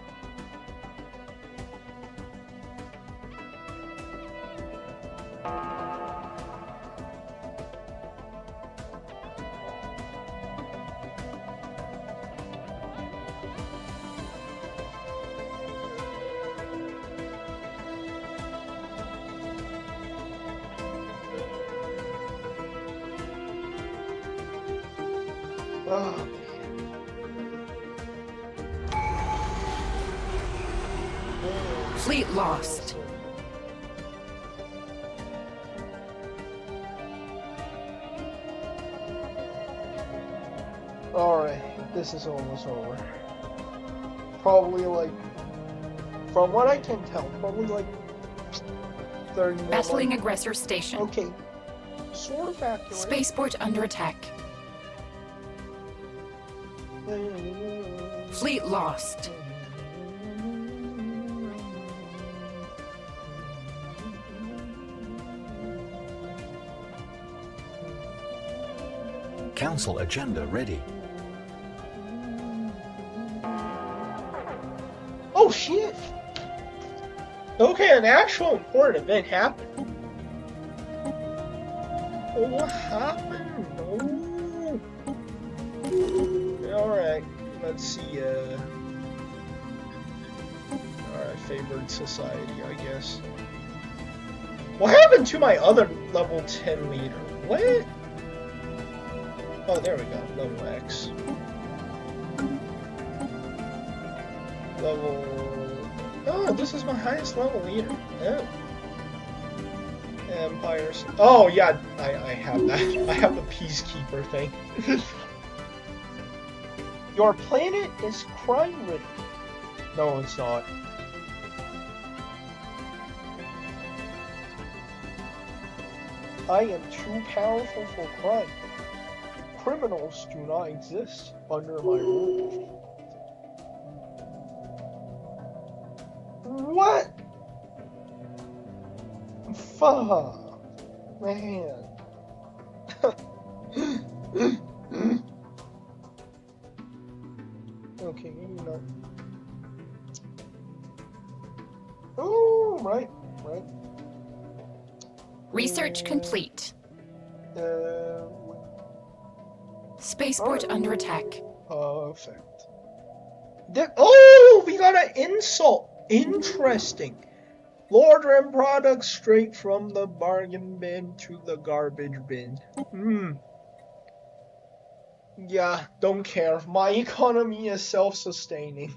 Oh, Fleet lost. alright, this is almost over. Probably like, from what I can tell, probably like 30 more Battling months. aggressor station. Okay, sort of accurate. Spaceport under attack. Fleet lost. Council agenda ready. Oh shit! Okay, an actual important event happened. Oh, what happened? No. Alright, let's see, alright, favored society, I guess. What happened to my other level 10 leader? What? Oh, there we go, level X. Level... Oh, this is my highest level leader. Oh. Empires. Oh, yeah, I have that. I have the Peacekeeper thing. Your planet is crime-ridden. No, it's not. I am too powerful for crime. Criminals do not exist under my rule. What? Fuck, man. Okay. Okay, maybe not. Oh, right. Research complete. Uh, Spaceport under attack. Perfect. Oh, we got an insult. Interesting. Lord Ram products straight from the bargain bin to the garbage bin. Yeah, don't care. My economy is self-sustaining.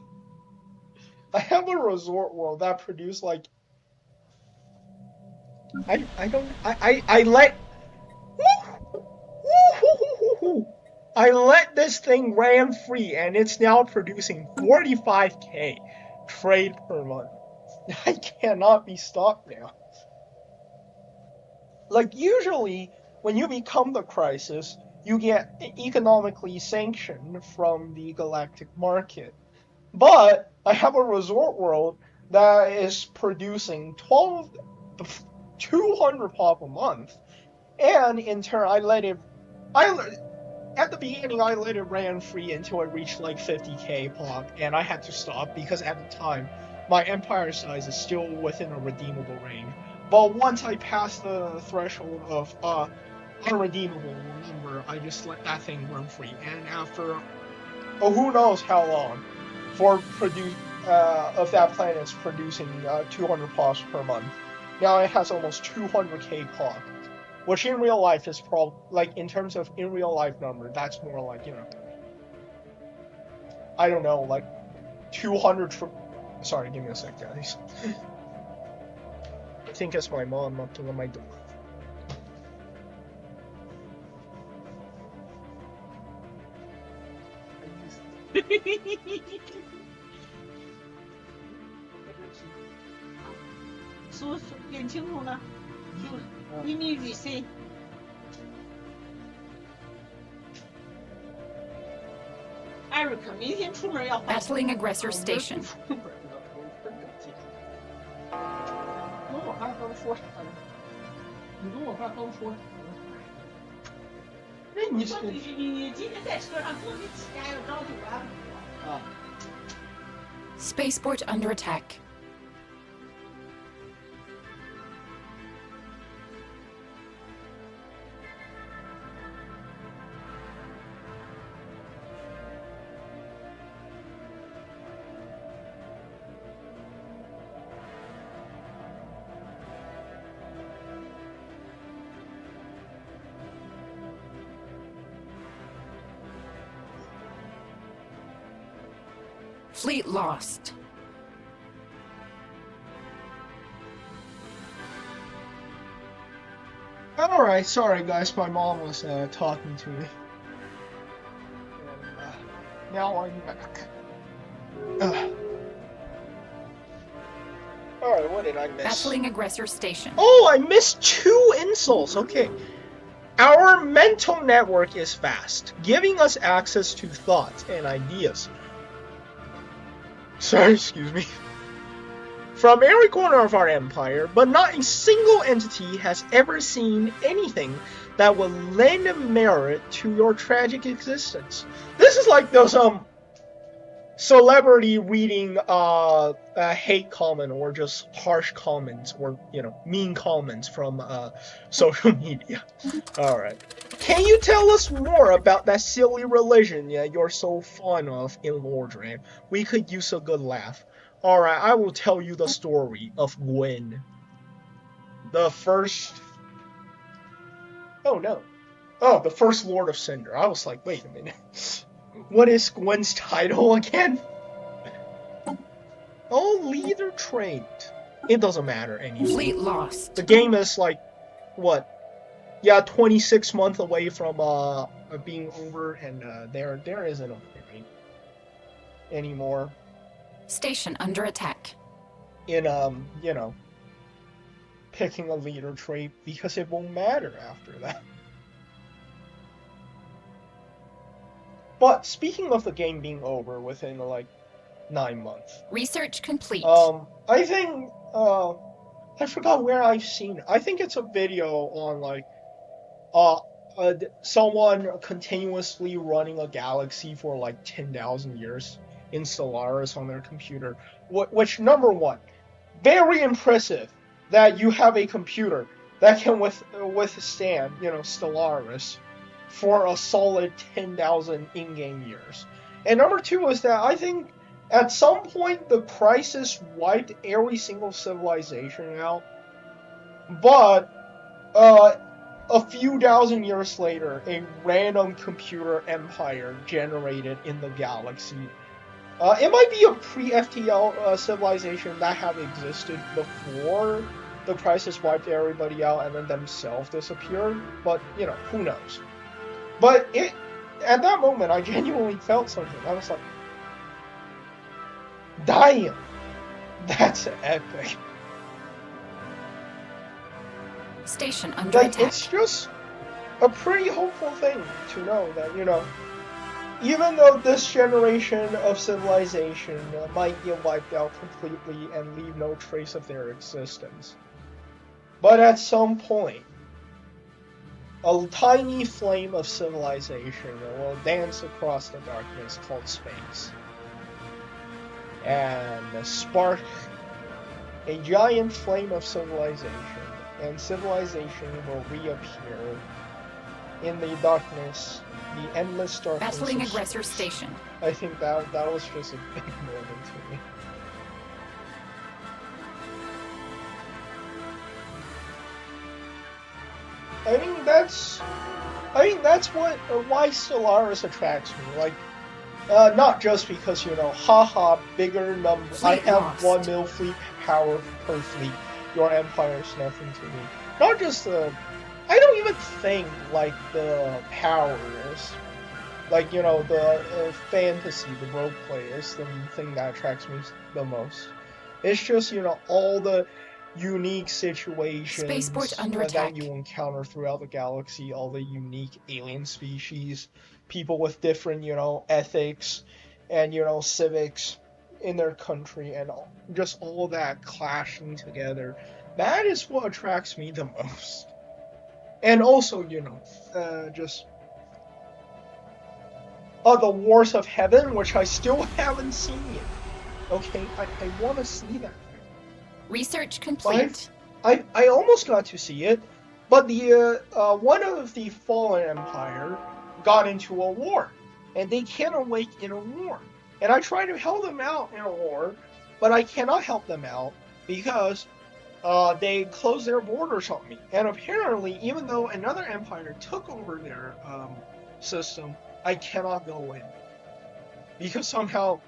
I have a resort world that produced like I let this thing ran free and it's now producing 45k trade per month. I cannot be stopped now. Like usually when you become the crisis, you get economically sanctioned from the galactic market. But I have a resort world that is producing 200 pop a month, and in turn at the beginning I let it ran free until it reached like 50k pop, and I had to stop because at the time my empire size is still within a redeemable range. But once I passed the threshold of unredeemable number, I just let that thing run free, and after who knows how long, of that planet's producing 200 pops per month. Now it has almost 200k pop, which in real life is like in terms of in real life number, that's more like, you know, I don't know, like 200. Sorry, give me a sec, guys. I think it's my mom knocking on my door.说点清楚了，秘密语 C。艾瑞克明天出门要换。 Battling aggressor station. 跟我爸刚说啥呢？你跟我爸刚说啥呢？那你今天在车上坐着起家要着急啊。 Spaceport under attack. Fleet lost. Alright, sorry guys, my mom was talking to me. And, now I'm back. Alright, what did I miss? Battling aggressor station. Oh, I missed 2 insults, okay. Our mental network is vast, giving us access to thoughts and ideas. Sorry, excuse me. From every corner of our empire, but not a single entity has ever seen anything that will lend merit to your tragic existence. This is like those celebrity reading hate comment or just harsh comments or, you know, mean comments from social media. Alright. Can you tell us more about that silly religion you're so fond of in Lordran? We could use a good laugh. Alright, I will tell you the story of Gwen. The first... Oh no. Oh, the first Lord of Cinder. I was like, wait a minute. What is Gwen's title again? Oh, leader trained. It doesn't matter anymore. Fleet lost. The game is like, what? Yeah, 26 months away from being over, and there isn't a point anymore. Station under attack. In you know, picking a leader trait, because it won't matter after that. But speaking of the game being over within like 9 months. Research complete. I think I forgot where I've seen it. I think it's a video on like someone continuously running a galaxy for like 10,000 years, in Stellaris on their computer. Which, number one, very impressive that you have a computer that can withstand, Stellaris for a solid 10,000 in-game years. And number two is that I think at some point the crisis wiped every single civilization out, but a few thousand years later, a random computer empire generated in the galaxy. It might be a pre-FTL civilization that have existed before the crisis wiped everybody out and then themselves disappeared, but, who knows. But at that moment, I genuinely felt something. I was like, damn, that's epic. Station under attack. It's just a pretty hopeful thing to know that, even though this generation of civilization might get wiped out completely and leave no trace of their existence, but at some point, a tiny flame of civilization will dance across the darkness called space and spark a giant flame of civilization, and civilization will reappear in the darkness, the endless darkness. Battling aggressor station. I think that was just a big moment to me. I think that's why Stellaris attracts me. Like, not just because, haha, bigger number. I have 1 mil fleet power per fleet. Your empire is nothing to me. Not just the. I don't even think like the power is. Like, the fantasy, the role play is the thing that attracts me the most. It's just, all the unique situations that you encounter throughout the galaxy, all the unique alien species, people with different, ethics and, civics in their country, and just all that clashing together. That is what attracts me the most. And also, just the Wars of Heaven, which I still haven't seen yet. Okay, I want to see that. Research complete. I almost got to see it, but the one of the fallen empire got into a war, and they can't awake in a war. And I tried to help them out in a war, but I cannot help them out because they closed their borders on me. And apparently, even though another empire took over their system, I cannot go in because somehow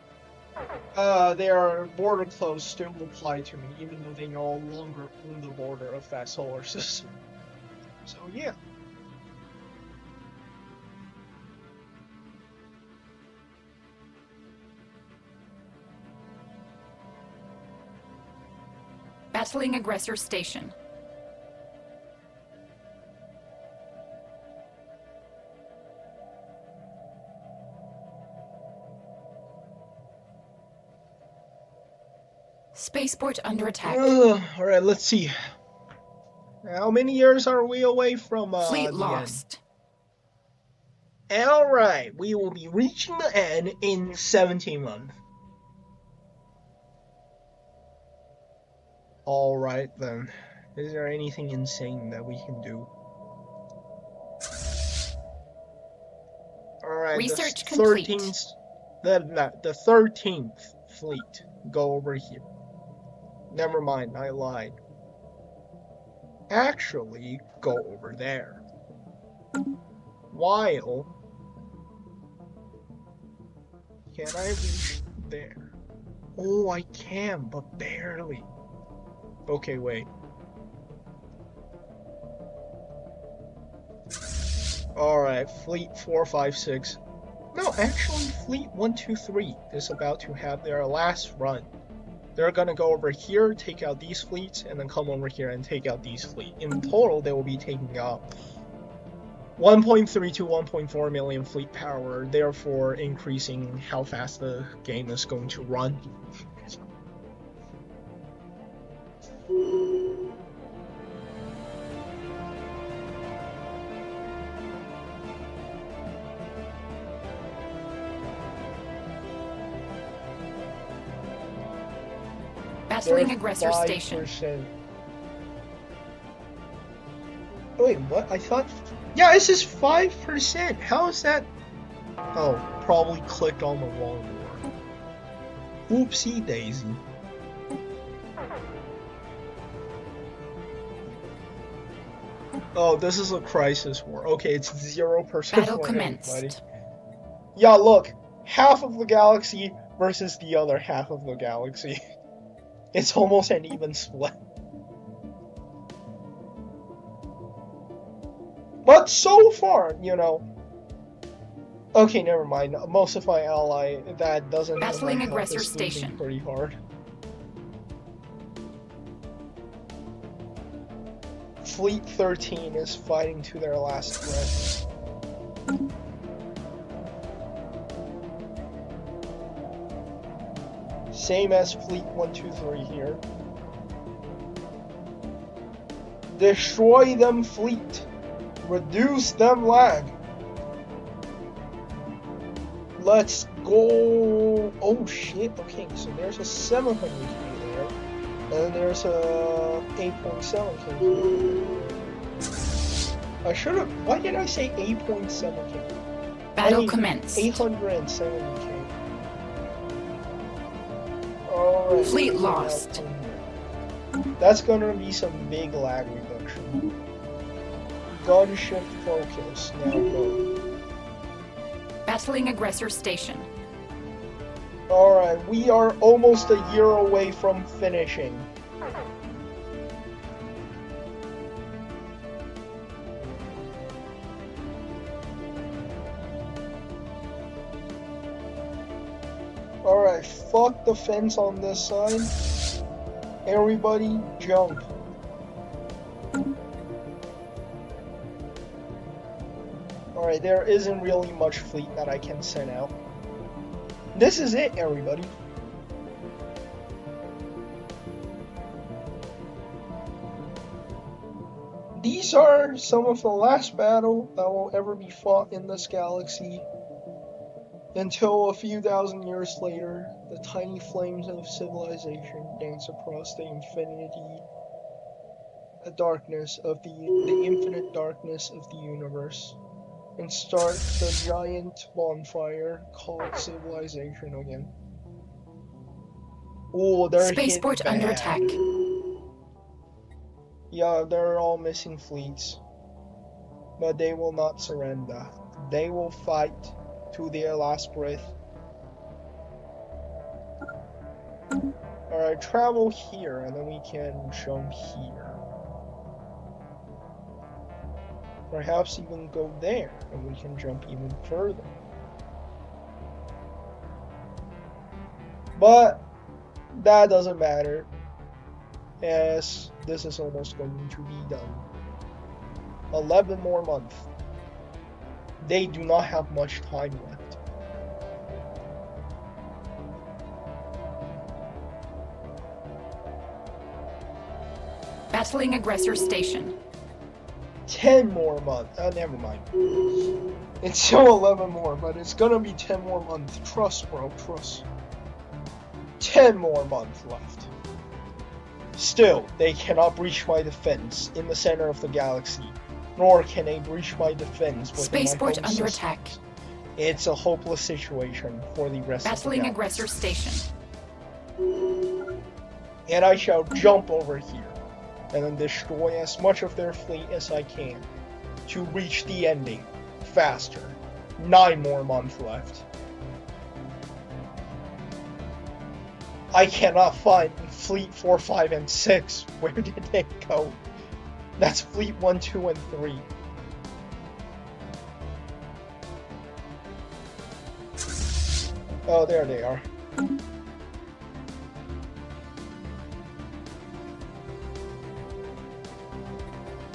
their border close still apply to me, even though they no longer own the border of that solar system. So yeah. Battling aggressor station. Spaceport under attack. Alright, let's see. How many years are we away from Fleet the lost. end? Alright, we will be reaching the end in 17 months. Alright then. Is there anything insane that we can do? Alright, Research the complete. 13th, the 13th fleet. Go over here. Never mind, I lied. Actually, go over there. While... Can I reach there? Oh, I can, but barely. Okay, wait. Alright, Fleet 456. No, actually, Fleet 123 is about to have their last run. They're gonna go over here, take out these fleets, and then come over here and take out these fleets. In total, they will be taking out 1.3 to 1.4 million fleet power, therefore increasing how fast the game is going to run. Battling They're aggressor station. 5%. Wait, what? I thought... Yeah, this is 5%. How is that? Oh, probably clicked on the wrong war. Oopsie daisy. Oh, this is a crisis war. Okay, it's 0% Battle for commenced. everybody. Yeah, look. Half of the galaxy versus the other half of the galaxy. It's almost an even split. But so far, you know... Okay, never mind. Most of my ally that doesn't have Battling my help aggressor is losing station. pretty hard. Fleet 13 is fighting to their last breath. Same as Fleet 123 here. Destroy them, fleet. Reduce them lag. Let's go. Oh shit. Okay, so there's a 700K there. And then there's a 8.7K. I should have. Why did I say 8.7K? Battle commenced. 870K. Alright. Fleet lost. That's gonna be some big lag reduction. Gunship focus. Now go. Battling aggressor station. Alright, we are almost a year away from finishing. Alright, fuck the fence on this side. Everybody jump. Alright, there isn't really much fleet that I can send out. This is it, everybody. These are some of the last battle that will ever be fought in this galaxy. Until a few thousand years later, the tiny flames of civilization dance across the infinity, the darkness of the infinite darkness of the universe, and start the giant bonfire called civilization again. Oh, they're Spaceport hit under bad. attack. Yeah, they're all missing fleets, but they will not surrender. They will fight to their last breath. Alright, travel here, and then we can jump here. Perhaps even go there, and we can jump even further. But that doesn't matter, as this is almost going to be done. 11 more months. They do not have much time left. Battling aggressor station. 10 more months. Never mind. It's still 11 more, but it's gonna be 10 more months. Trust, bro, trust. 10 more months left. Still, they cannot breach my defense in the center of the galaxy. Nor can they breach my defense with Spaceport my home under systems. attack. It's a hopeless situation for the rest Battling of the aggressor station. And I shall jump over here, and then destroy as much of their fleet as I can, to reach the ending, faster. 9 more months left. I cannot find Fleet 4, 5, and 6. Where did they go? That's Fleet 1, 2, and 3. Oh, there they are.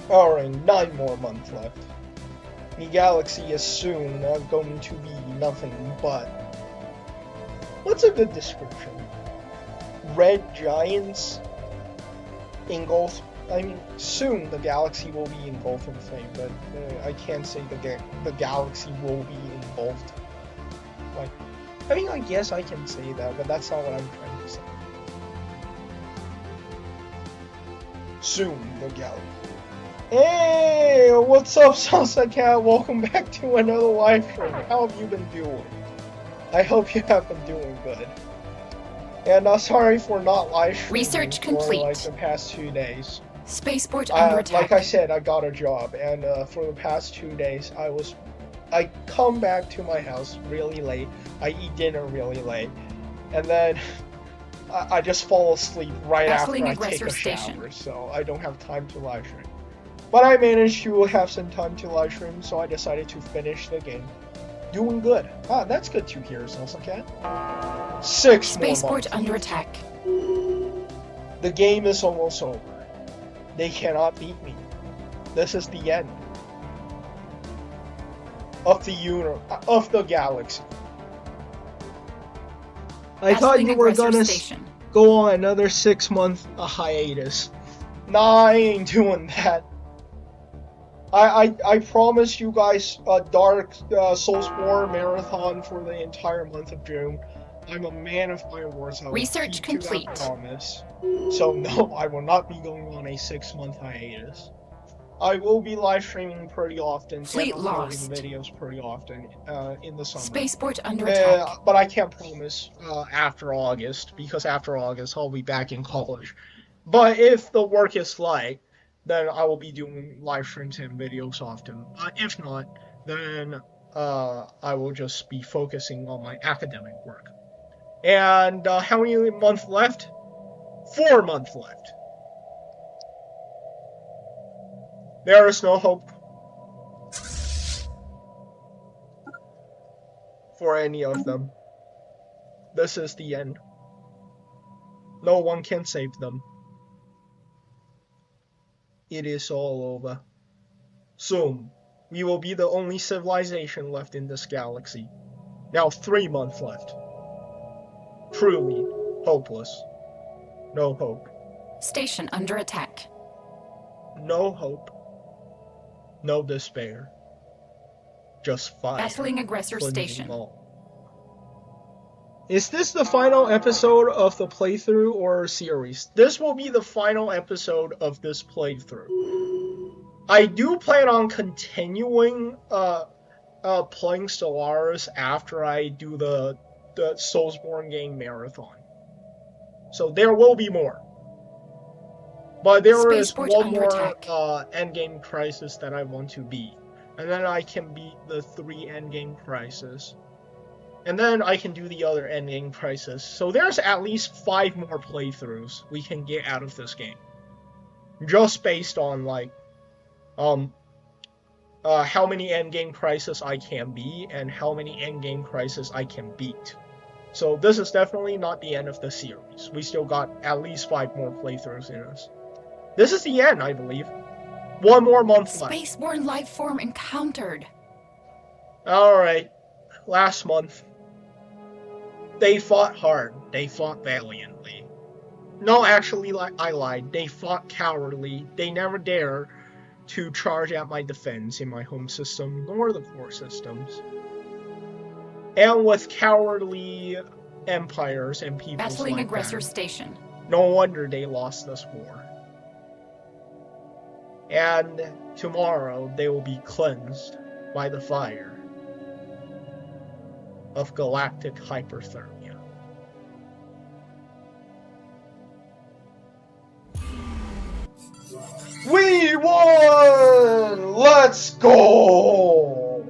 Alright, 9 more months left. The galaxy is soon going to be nothing but... What's a good description? Red giants engulf... I mean, soon the galaxy will be engulfed in flame, but I can't say the galaxy will be engulfed. Like, I mean, I guess I can say that, but that's not what I'm trying to say. Soon, the galaxy. Hey, what's up, Salsa Cat? Welcome back to another live stream. How have you been doing? I hope you have been doing good. And sorry for not live streaming Research for complete. like the past 2 days. Spaceport under attack. Like I said, I got a job, and for the past 2 days, I come back to my house really late. I eat dinner really late, and then I just fall asleep right Battling after I take aggressor a station. shower, so I don't have time to live stream. But I managed to have some time to live stream, so I decided to finish the game. Doing good. Ah, that's good to hear, Salsa Cat. 6 more Spaceport months. under attack. The game is almost over. They cannot beat me. This is the end of the galaxy. I thought Battling you were aggressor gonna station. go on another 6-month hiatus. Nah, I ain't doing that. I promised you guys a Dark Soulsborne marathon for the entire month of June. I'm a man of my words. I will Research keep to that complete. promise. So no, I will not be going on a 6-month hiatus. I will be live streaming pretty often, Fleet and uploading lost. videos pretty often in the summer. Spaceport under attack. But I can't promise after August, because after August I'll be back in college. But if the work is light, then I will be doing live streams and videos often. If not, then I will just be focusing on my academic work. And how many months left? 4 months left. There is no hope for any of them. This is the end. No one can save them. It is all over. Soon, we will be the only civilization left in this galaxy. Now 3 months left. Truly hopeless. No hope. Station under attack. No hope. No despair. Just fire. Battling aggressor Cleansing station. all. Is this the final episode of the playthrough or series? This will be the final episode of this playthrough. I do plan on continuing playing Stellaris after I do the Soulsborne game marathon. So there will be more. But there is Spaceport one under more attack. endgame crisis that I want to beat. And then I can beat the 3 endgame crises. And then I can do the other endgame crisis. So there's at least 5 more playthroughs we can get out of this game. Just based on like how many endgame crises I can beat and how many endgame crises I can beat. So this is definitely not the end of the series. We still got at least 5 more playthroughs in us. This is the end, I believe. 1 more month left. Spaceborne life form encountered. Alright. Last month. They fought hard. They fought valiantly. No, actually, I lied. They fought cowardly. They never dare to charge at my defense in my home system, nor the core systems. And with cowardly empires and peoples Battling like aggressor that, station. no wonder they lost this war. And tomorrow they will be cleansed by the fire of galactic hyperthermia. We won! Let's go!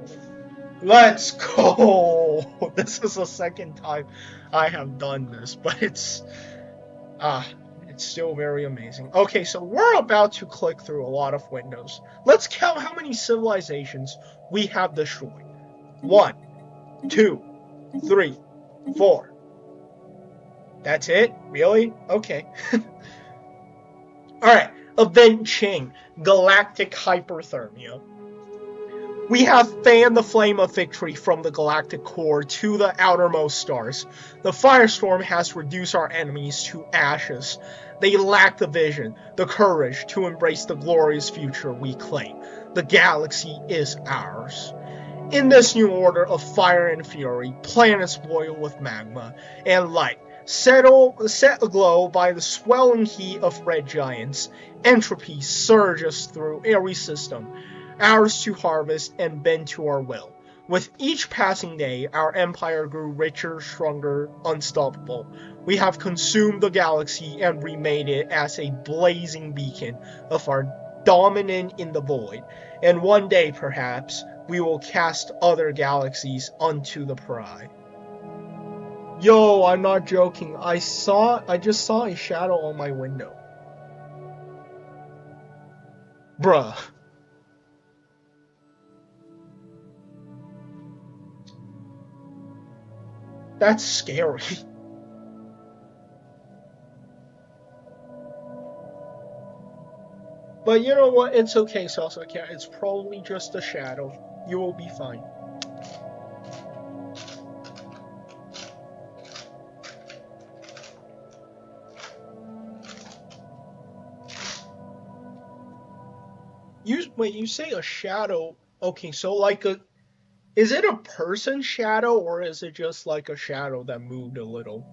Let's go! This is the second time I have done this, but it's still very amazing. Okay, so we're about to click through a lot of windows. Let's count how many civilizations we have destroyed. 1, 2, 3, 4. That's it? Really? Okay. Alright, event chain. Galactic hyperthermia. We have fanned the flame of victory from the galactic core to the outermost stars. The firestorm has reduced our enemies to ashes. They lack the vision, the courage to embrace the glorious future we claim. The galaxy is ours. In this new order of fire and fury, planets boil with magma and light. set aglow by the swelling heat of red giants. Entropy surges through every system, ours to harvest and bend to our will. With each passing day, our empire grew richer, stronger, unstoppable. We have consumed the galaxy and remade it as a blazing beacon of our dominance in the void. And one day, perhaps, we will cast other galaxies onto the pride. Yo, I'm not joking. I just saw a shadow on my window. Bruh. That's scary. But you know what? It's okay, Salsa Cat. It's probably just a shadow. You will be fine. You say a shadow. Okay, so like is it a person shadow or is it just like a shadow that moved a little?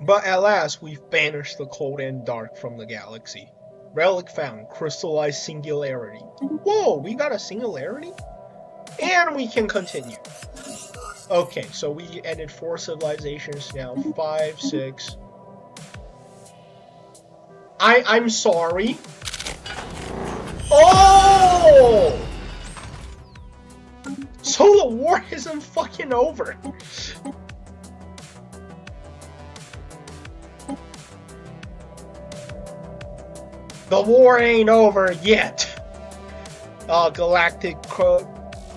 But at last, we've banished the cold and dark from the galaxy. Relic found, crystallized singularity. Whoa, we got a singularity? And we can continue. Okay, so we ended 4 civilizations now. 5, 6. I'm sorry. Oh! So the war isn't fucking over. The war ain't over yet. Galactic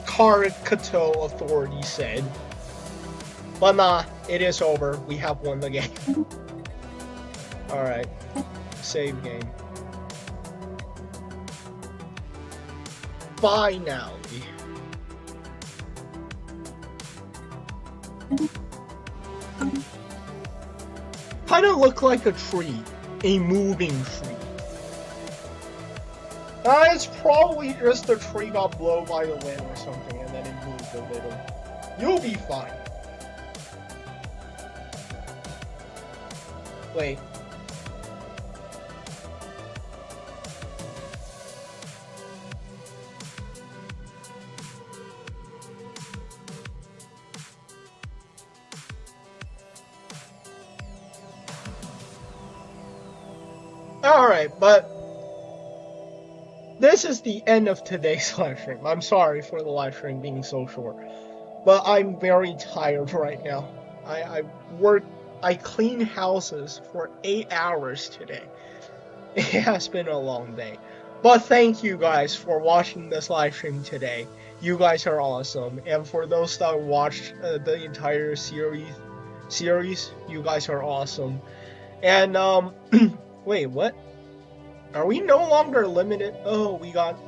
Caricato Authority said. But nah, it is over. We have won the game. Alright. Save game. Finally. Kinda look like a tree. A moving tree. It's probably just the tree got blown by the wind or something and then it moved a little. You'll be fine. Wait. Alright, but this is the end of today's live stream. I'm sorry for the live stream being so short, but I'm very tired right now. I cleaned houses for 8 hours today. It has been a long day. But thank you guys for watching this live stream today. You guys are awesome. And for those that watched the entire series, you guys are awesome. And, wait, what? Are we no longer limited? Oh, we got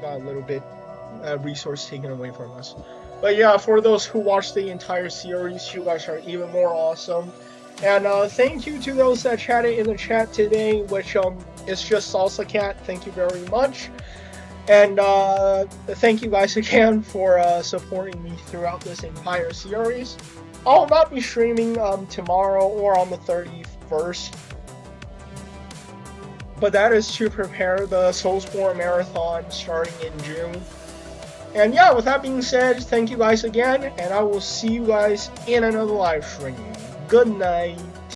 a little bit resource taken away from us. But yeah, for those who watched the entire series, you guys are even more awesome. And thank you to those that chatted in the chat today, which is just Salsa Cat. Thank you very much. And thank you guys again for supporting me throughout this entire series. I'll not be streaming tomorrow or on the 31st. But that is to prepare the Soulsborne Marathon starting in June. And yeah, with that being said, thank you guys again, and I will see you guys in another live stream. Good night.